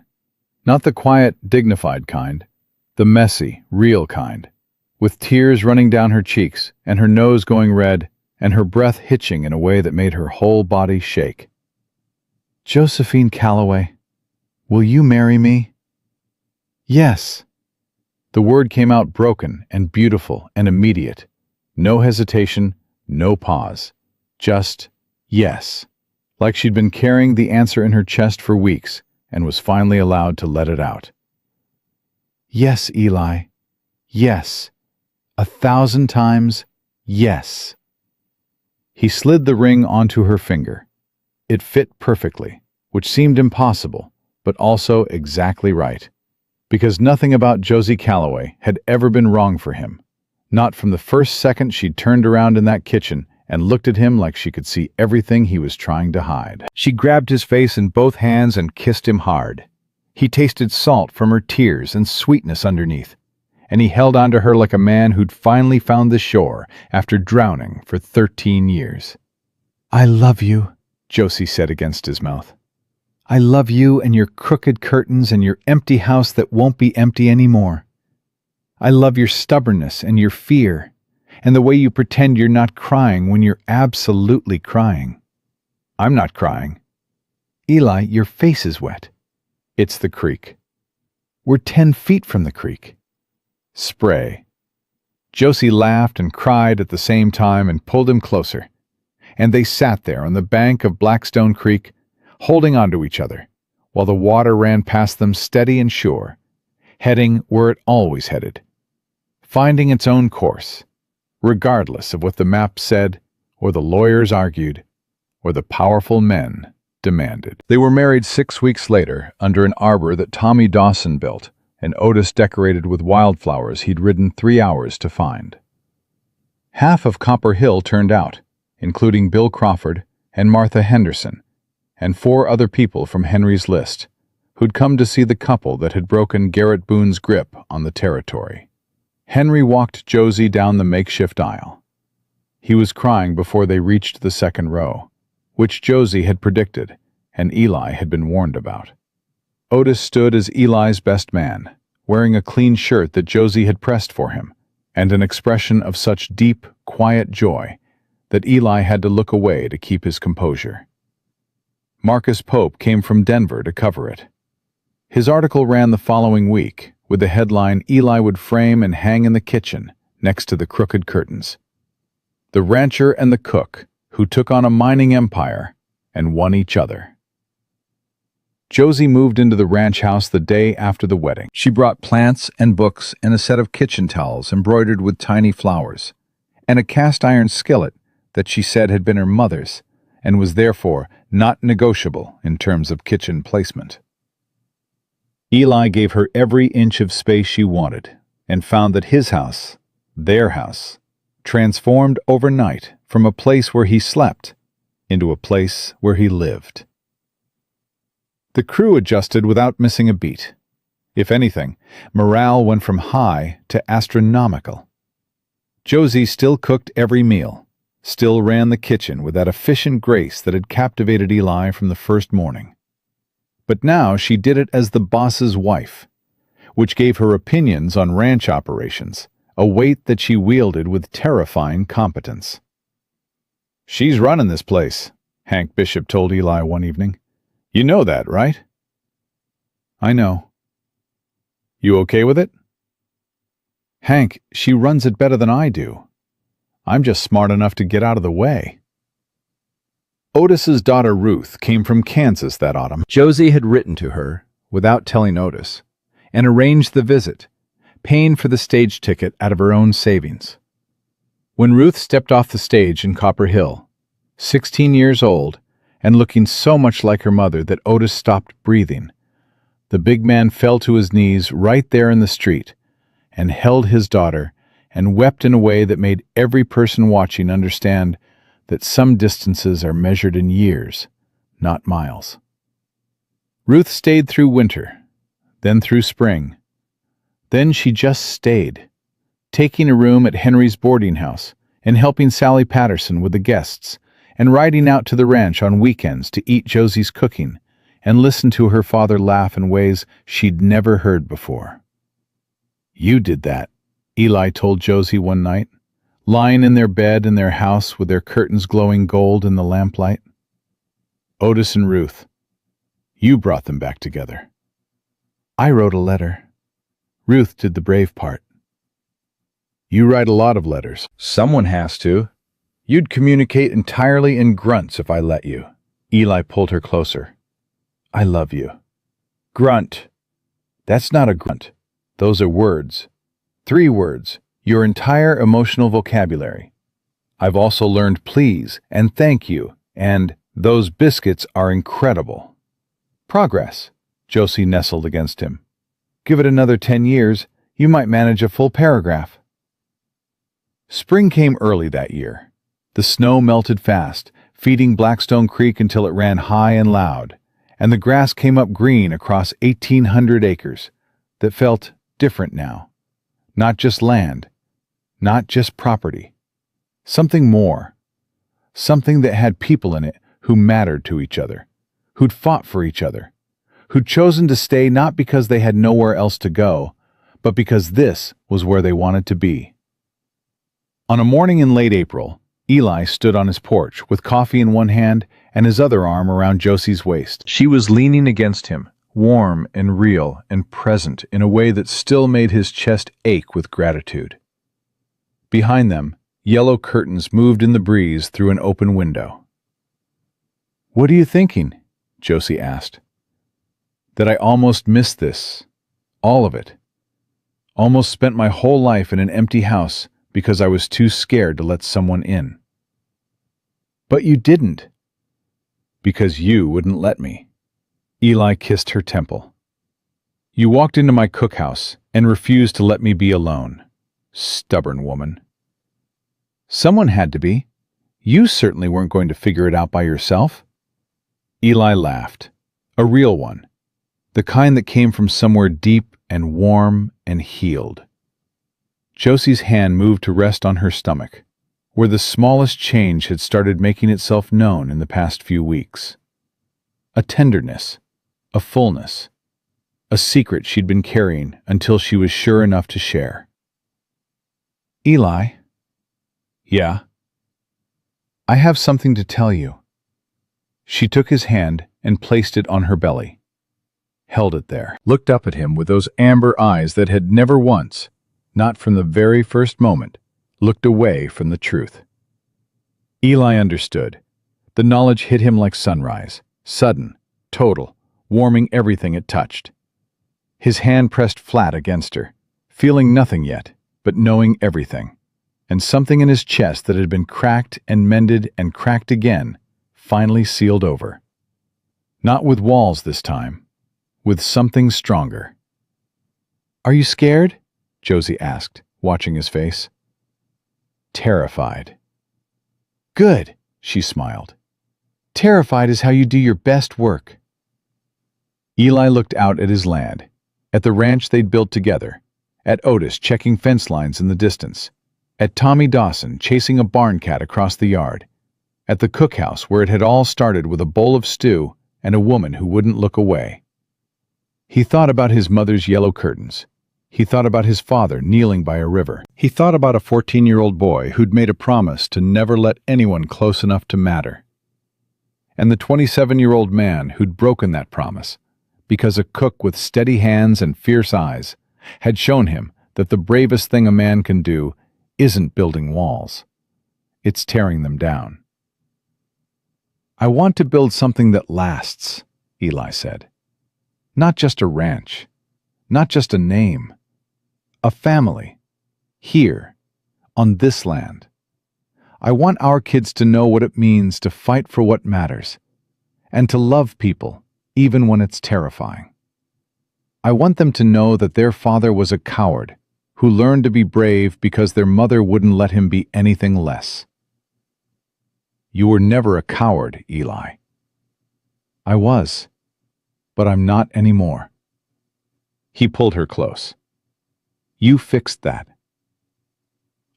not the quiet, dignified kind, the messy, real kind, with tears running down her cheeks and her nose going red and her breath hitching in a way that made her whole body shake. "Josephine Calloway, will you marry me?" "Yes." The word came out broken and beautiful and immediate. No hesitation, no pause. Just yes. Like she'd been carrying the answer in her chest for weeks and was finally allowed to let it out. Yes, Eli. Yes. 1,000 times, yes. He slid the ring onto her finger. It fit perfectly, which seemed impossible, but also exactly right. Because nothing about Josie Calloway had ever been wrong for him. Not from the first second she'd turned around in that kitchen and looked at him like she could see everything he was trying to hide. She grabbed his face in both hands and kissed him hard. He tasted salt from her tears and sweetness underneath, and he held onto her like a man who'd finally found the shore after drowning for 13 years. "I love you," Josie said against his mouth. "I love you and your crooked curtains and your empty house that won't be empty anymore. I love your stubbornness and your fear, and the way you pretend you're not crying when you're absolutely crying." "I'm not crying." "Eli, your face is wet." "It's the creek." "We're 10 feet from the creek." "Spray." Josie laughed and cried at the same time and pulled him closer, and they sat there on the bank of Blackstone Creek, holding onto each other, while the water ran past them steady and sure, heading where it always headed, finding its own course, regardless of what the map said, or the lawyers argued, or the powerful men demanded. They were married 6 weeks later under an arbor that Tommy Dawson built, and Otis decorated with wildflowers he'd ridden 3 hours to find. Half of Copper Hill turned out, including Bill Crawford and Martha Henderson, and 4 other people from Henry's list, who'd come to see the couple that had broken Garrett Boone's grip on the territory. Henry walked Josie down the makeshift aisle. He was crying before they reached the second row, which Josie had predicted and Eli had been warned about. Otis stood as Eli's best man, wearing a clean shirt that Josie had pressed for him, and an expression of such deep, quiet joy that Eli had to look away to keep his composure. Marcus Pope came from Denver to cover it. His article ran the following week, with the headline Eli would frame and hang in the kitchen next to the crooked curtains. The rancher and the cook who took on a mining empire and won each other. Josie moved into the ranch house the day after the wedding. She brought plants and books and a set of kitchen towels embroidered with tiny flowers, and a cast-iron skillet that she said had been her mother's and was therefore not negotiable in terms of kitchen placement. Eli gave her every inch of space she wanted and found that his house, their house, transformed overnight from a place where he slept into a place where he lived. The crew adjusted without missing a beat. If anything, morale went from high to astronomical. Josie still cooked every meal, still ran the kitchen with that efficient grace that had captivated Eli from the first morning. But now she did it as the boss's wife, which gave her opinions on ranch operations a weight that she wielded with terrifying competence. "She's running this place," Hank Bishop told Eli one evening. "You know that, right?" "I know." "You okay with it?" "Hank, she runs it better than I do. I'm just smart enough to get out of the way." Otis's daughter Ruth came from Kansas that autumn. Josie had written to her, without telling Otis, and arranged the visit, paying for the stage ticket out of her own savings. When Ruth stepped off the stage in Copper Hill, 16 years old, and looking so much like her mother that Otis stopped breathing, the big man fell to his knees right there in the street and held his daughter and wept in a way that made every person watching understand that some distances are measured in years, not miles. Ruth stayed through winter, then through spring. Then she just stayed, taking a room at Henry's boarding house and helping Sally Patterson with the guests, and riding out to the ranch on weekends to eat Josie's cooking and listen to her father laugh in ways she'd never heard before. "You did that," Eli told Josie one night, lying in their bed in their house with their curtains glowing gold in the lamplight. "Otis and Ruth, you brought them back together." "I wrote a letter." Ruth did the brave part. You write a lot of letters. Someone has to. You'd communicate entirely in grunts if I let you. Eli pulled her closer. I love you. Grunt. That's not a grunt. Those are words. 3 words. Your entire emotional vocabulary. I've also learned please and thank you, and those biscuits are incredible. Progress. Josie nestled against him. Give it another 10 years, you might manage a full paragraph. Spring came early that year. The snow melted fast, feeding Blackstone Creek until it ran high and loud, and the grass came up green across 1,800 acres that felt different now. Not just land, not just property. Something more. Something that had people in it who mattered to each other, who'd fought for each other, who'd chosen to stay not because they had nowhere else to go, but because this was where they wanted to be. On a morning in late April, Eli stood on his porch with coffee in one hand and his other arm around Josie's waist. She was leaning against him, warm and real and present in a way that still made his chest ache with gratitude. Behind them, yellow curtains moved in the breeze through an open window. What are you thinking? Josie asked. That I almost missed this. All of it. Almost spent my whole life in an empty house because I was too scared to let someone in. But you didn't. Because you wouldn't let me. Eli kissed her temple. You walked into my cookhouse and refused to let me be alone. Stubborn woman. Someone had to be. You certainly weren't going to figure it out by yourself. Eli laughed. A real one. The kind that came from somewhere deep and warm and healed. Josie's hand moved to rest on her stomach, where the smallest change had started making itself known in the past few weeks. A tenderness, a fullness, a secret she'd been carrying until she was sure enough to share. Eli? Yeah? I have something to tell you. She took his hand and placed it on her belly, held it there, looked up at him with those amber eyes that had never once, not from the very first moment, looked away from the truth. Eli understood. The knowledge hit him like sunrise, sudden, total, warming everything it touched. His hand pressed flat against her, feeling nothing yet, but knowing everything, and something in his chest that had been cracked and mended and cracked again, finally sealed over. Not with walls this time, with something stronger. Are you scared? Josie asked, watching his face. Terrified. Good, she smiled. Terrified is how you do your best work. Eli looked out at his land, at the ranch they'd built together, at Otis checking fence lines in the distance, at Tommy Dawson chasing a barn cat across the yard, at the cookhouse where it had all started with a bowl of stew and a woman who wouldn't look away. He thought about his mother's yellow curtains. He thought about his father kneeling by a river. He thought about a 14-year-old boy who'd made a promise to never let anyone close enough to matter. And the 27-year-old man who'd broken that promise because a cook with steady hands and fierce eyes had shown him that the bravest thing a man can do isn't building walls. It's tearing them down. I want to build something that lasts, Eli said. Not just a ranch, not just a name. A family, here, on this land. I want our kids to know what it means to fight for what matters, and to love people, even when it's terrifying. I want them to know that their father was a coward who learned to be brave because their mother wouldn't let him be anything less. You were never a coward, Eli. I was, but I'm not anymore. He pulled her close. You fixed that.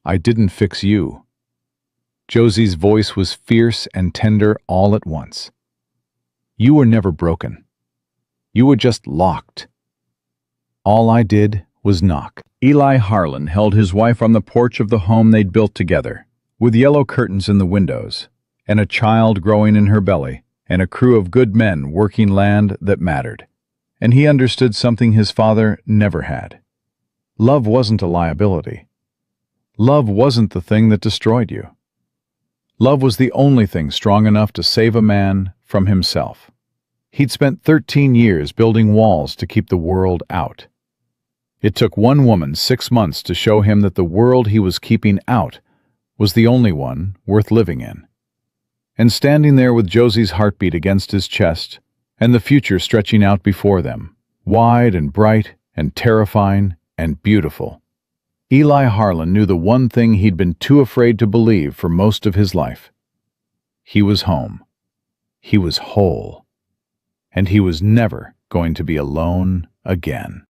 I didn't fix you. Josie's voice was fierce and tender all at once. You were never broken. You were just locked. All I did was knock. Eli Harlan held his wife on the porch of the home they'd built together, with yellow curtains in the windows, and a child growing in her belly, and a crew of good men working land that mattered. And he understood something his father never had. Love wasn't a liability. Love wasn't the thing that destroyed you. Love was the only thing strong enough to save a man from himself. He'd spent 13 years building walls to keep the world out. It took one woman 6 months to show him that the world he was keeping out was the only one worth living in. And standing there with Josie's heartbeat against his chest and the future stretching out before them, wide and bright and terrifying and beautiful, Eli Harlan knew the one thing he'd been too afraid to believe for most of his life. He was home. He was whole. And he was never going to be alone again.